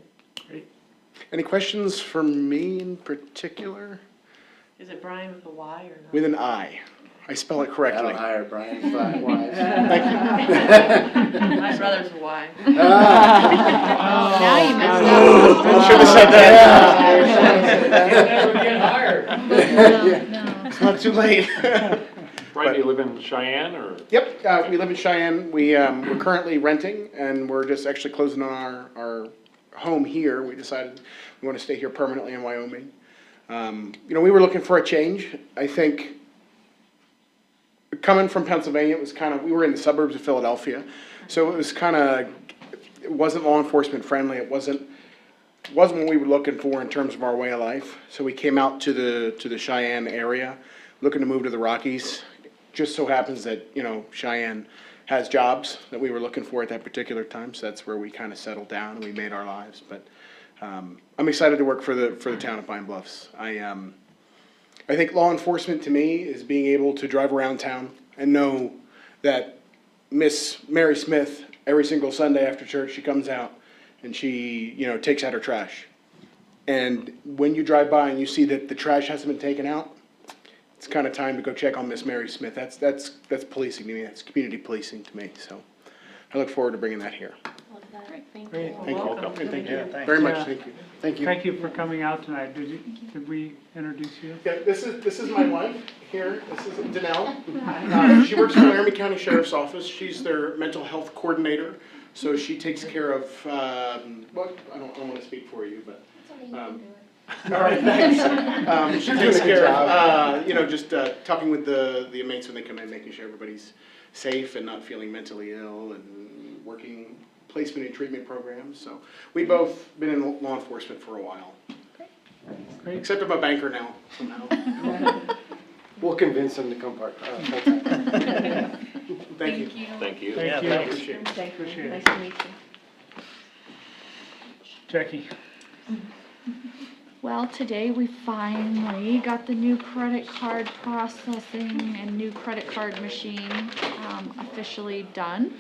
O: Any questions for me in particular?
C: Is it Brian with a Y or not?
O: With an I. I spell it correctly.
N: That'll hire Brian 5 wives.
C: My brother's a Y.
D: Now you messed up.
O: Should have said that.
K: Never get hired.
D: No.
O: It's not too late.
E: Brian, do you live in Cheyenne, or?
O: Yep, we live in Cheyenne. We're currently renting, and we're just actually closing on our home here. We decided we want to stay here permanently in Wyoming. We were looking for a change. I think coming from Pennsylvania, it was we were in the suburbs of Philadelphia, so it was it wasn't law enforcement friendly. It wasn't what we were looking for in terms of our way of life. So we came out to the Cheyenne area, looking to move to the Rockies. Just so happens that, Cheyenne has jobs that we were looking for at that particular time, so that's where we kind of settled down and we made our lives. But I'm excited to work for the town of Pine Bluffs. I think law enforcement to me is being able to drive around town and know that Miss Mary Smith, every single Sunday after church, she comes out and she, takes out her trash. And when you drive by and you see that the trash hasn't been taken out, it's kind of time to go check on Miss Mary Smith. That's policing to me. That's community policing to me. So I look forward to bringing that here.
D: Love that. Thank
A: Great.
D: you.
O: Thank you.
C: Welcome.
O: And thank
C: Yeah,
O: you
G: thanks.
O: very much.
A: Yeah.
O: Thank you.
N: Thank you.
A: Thank you for coming out tonight. Did we introduce you?
O: Yeah, this is my wife here. This is Danelle. She works for the Laramie County Sheriff's Office. She's their mental health coordinator. So she takes care of, I don't want to speak for you, but. All right, thanks. She takes care of, just talking with the inmates when they come in, making sure everybody's safe and not feeling mentally ill, and working placement and treatment programs. So we've both been in law enforcement for a while.
A: Great.
O: Except I'm a banker now, somehow.
N: We'll convince him to come full-time.
O: Thank you.
E: Thank you.
A: Thank you.
O: Appreciate it.
H: Thank you.
A: Appreciate it.
H: Nice to meet you.
A: Jackie?
B: Well, today we finally got the new credit card processing and new credit card machine officially done.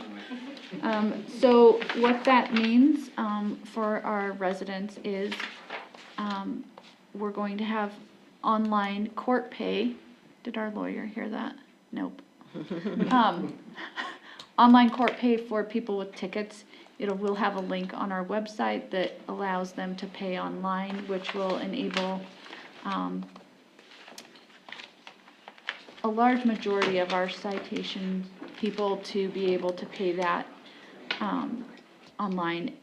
B: So what that means for our residents is we're going to have online court pay. Did our lawyer hear that? Nope. Online court pay for people with tickets. We'll have a link on our website that allows them to pay online, which will enable a large majority of our citation people to be able to pay that online.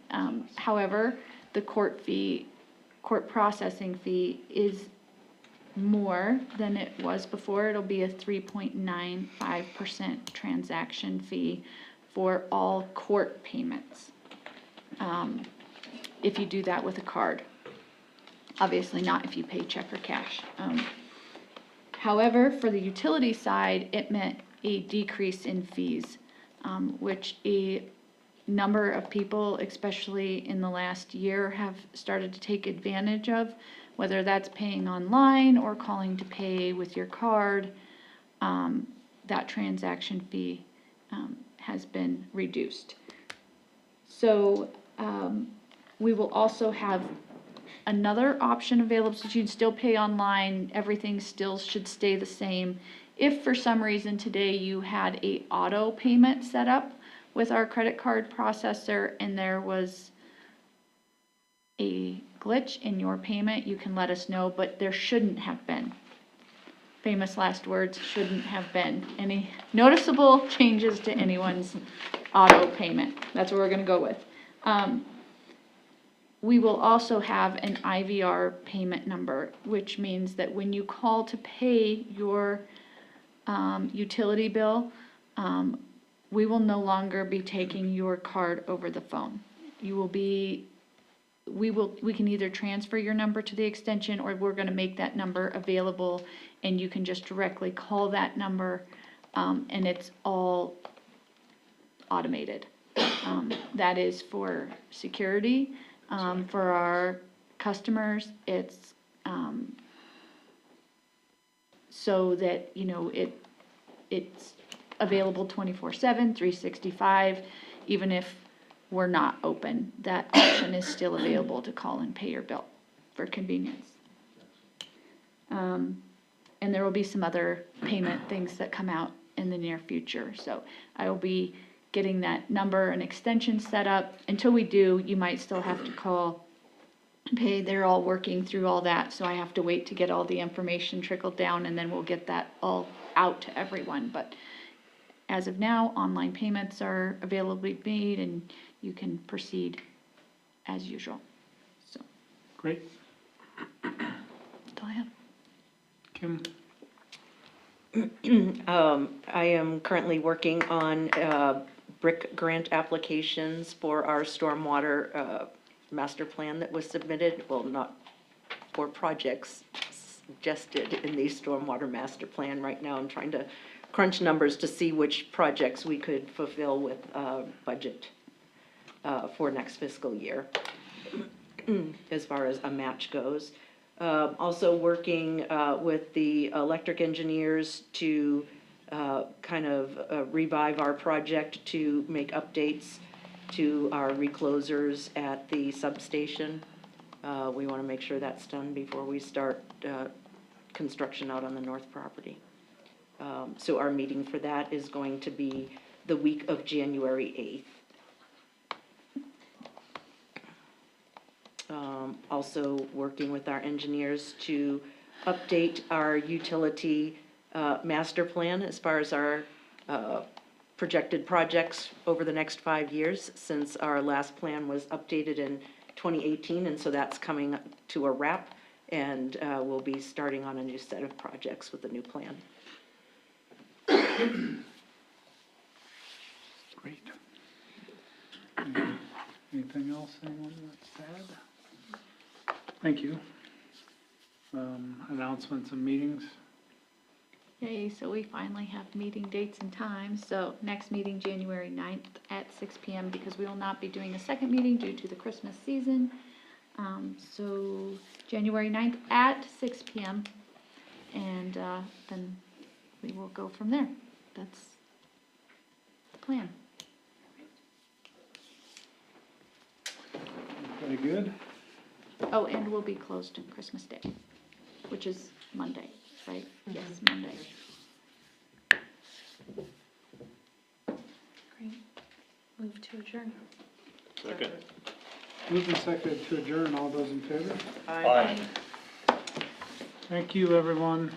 B: However, the court processing fee is more than it was before. It'll be a 3.95% transaction fee for all court payments, if you do that with a card. Obviously not if you pay check or cash. However, for the utility side, it meant a decrease in fees, which a number of people, especially in the last year, have started to take advantage of, whether that's paying online or calling to pay with your card. That transaction fee has been reduced. So we will also have another option available, so you'd still pay online, everything still should stay the same. If for some reason today you had a auto payment set up with our credit card processor and there was a glitch in your payment, you can let us know, but there shouldn't have been. Famous last words, shouldn't have been any noticeable changes to anyone's auto payment. That's what we're gonna go with. We will also have an IVR payment number, which means that when you call to pay your utility bill, we will no longer be taking your card over the phone. We can either transfer your number to the extension, or we're gonna make that number available and you can just directly call that number, and it's all automated. That is for security, for our customers. It's, so that, you know, it's available 24/7, 365, even if we're not open, that option is still available to call and pay your bill for convenience. And there will be some other payment things that come out in the near future, so I will be getting that number and extension set up. Until we do, you might still have to call and pay. They're all working through all that, so I have to wait to get all the information trickled down, and then we'll get that all out to everyone. But as of now, online payments are available to be made, and you can proceed as usual. So
A: Great.
B: that's all I have.
A: Kim?
H: I am currently working on BRIC grant applications for our stormwater master plan that was submitted. Well, not for projects suggested in the stormwater master plan. Right now, I'm trying to crunch numbers to see which projects we could fulfill with budget for next fiscal year, as far as a match goes. Also working with the electric engineers to kind of revive our project to make updates to our reclosers at the substation. We want to make sure that's done before we start construction out on the north property. So our meeting for that is going to be the week of January 8th. Also working with our engineers to update our utility master plan as far as our projected projects over the next 5 years, since our last plan was updated in 2018, and so that's coming to a wrap, and we'll be starting on a new set of projects with the new plan.
A: Great. Anything else anyone wants to add? Thank you. Announcements and meetings.
B: Yay, so we finally have meeting dates and times. So next meeting, January 9th at 6 p.m. because we will not be doing a second meeting due to the Christmas season. So January 9th at 6 p.m. And then we will go from there. That's the plan.
A: Very good.
B: Oh, and we'll be closed on Christmas Day, which is Monday, right? Yes, Monday.
D: Great. Move to adjourn.
E: Second.
A: Moved and seconded to adjourn. All those in favor?
G: Aye.
A: Thank you, everyone.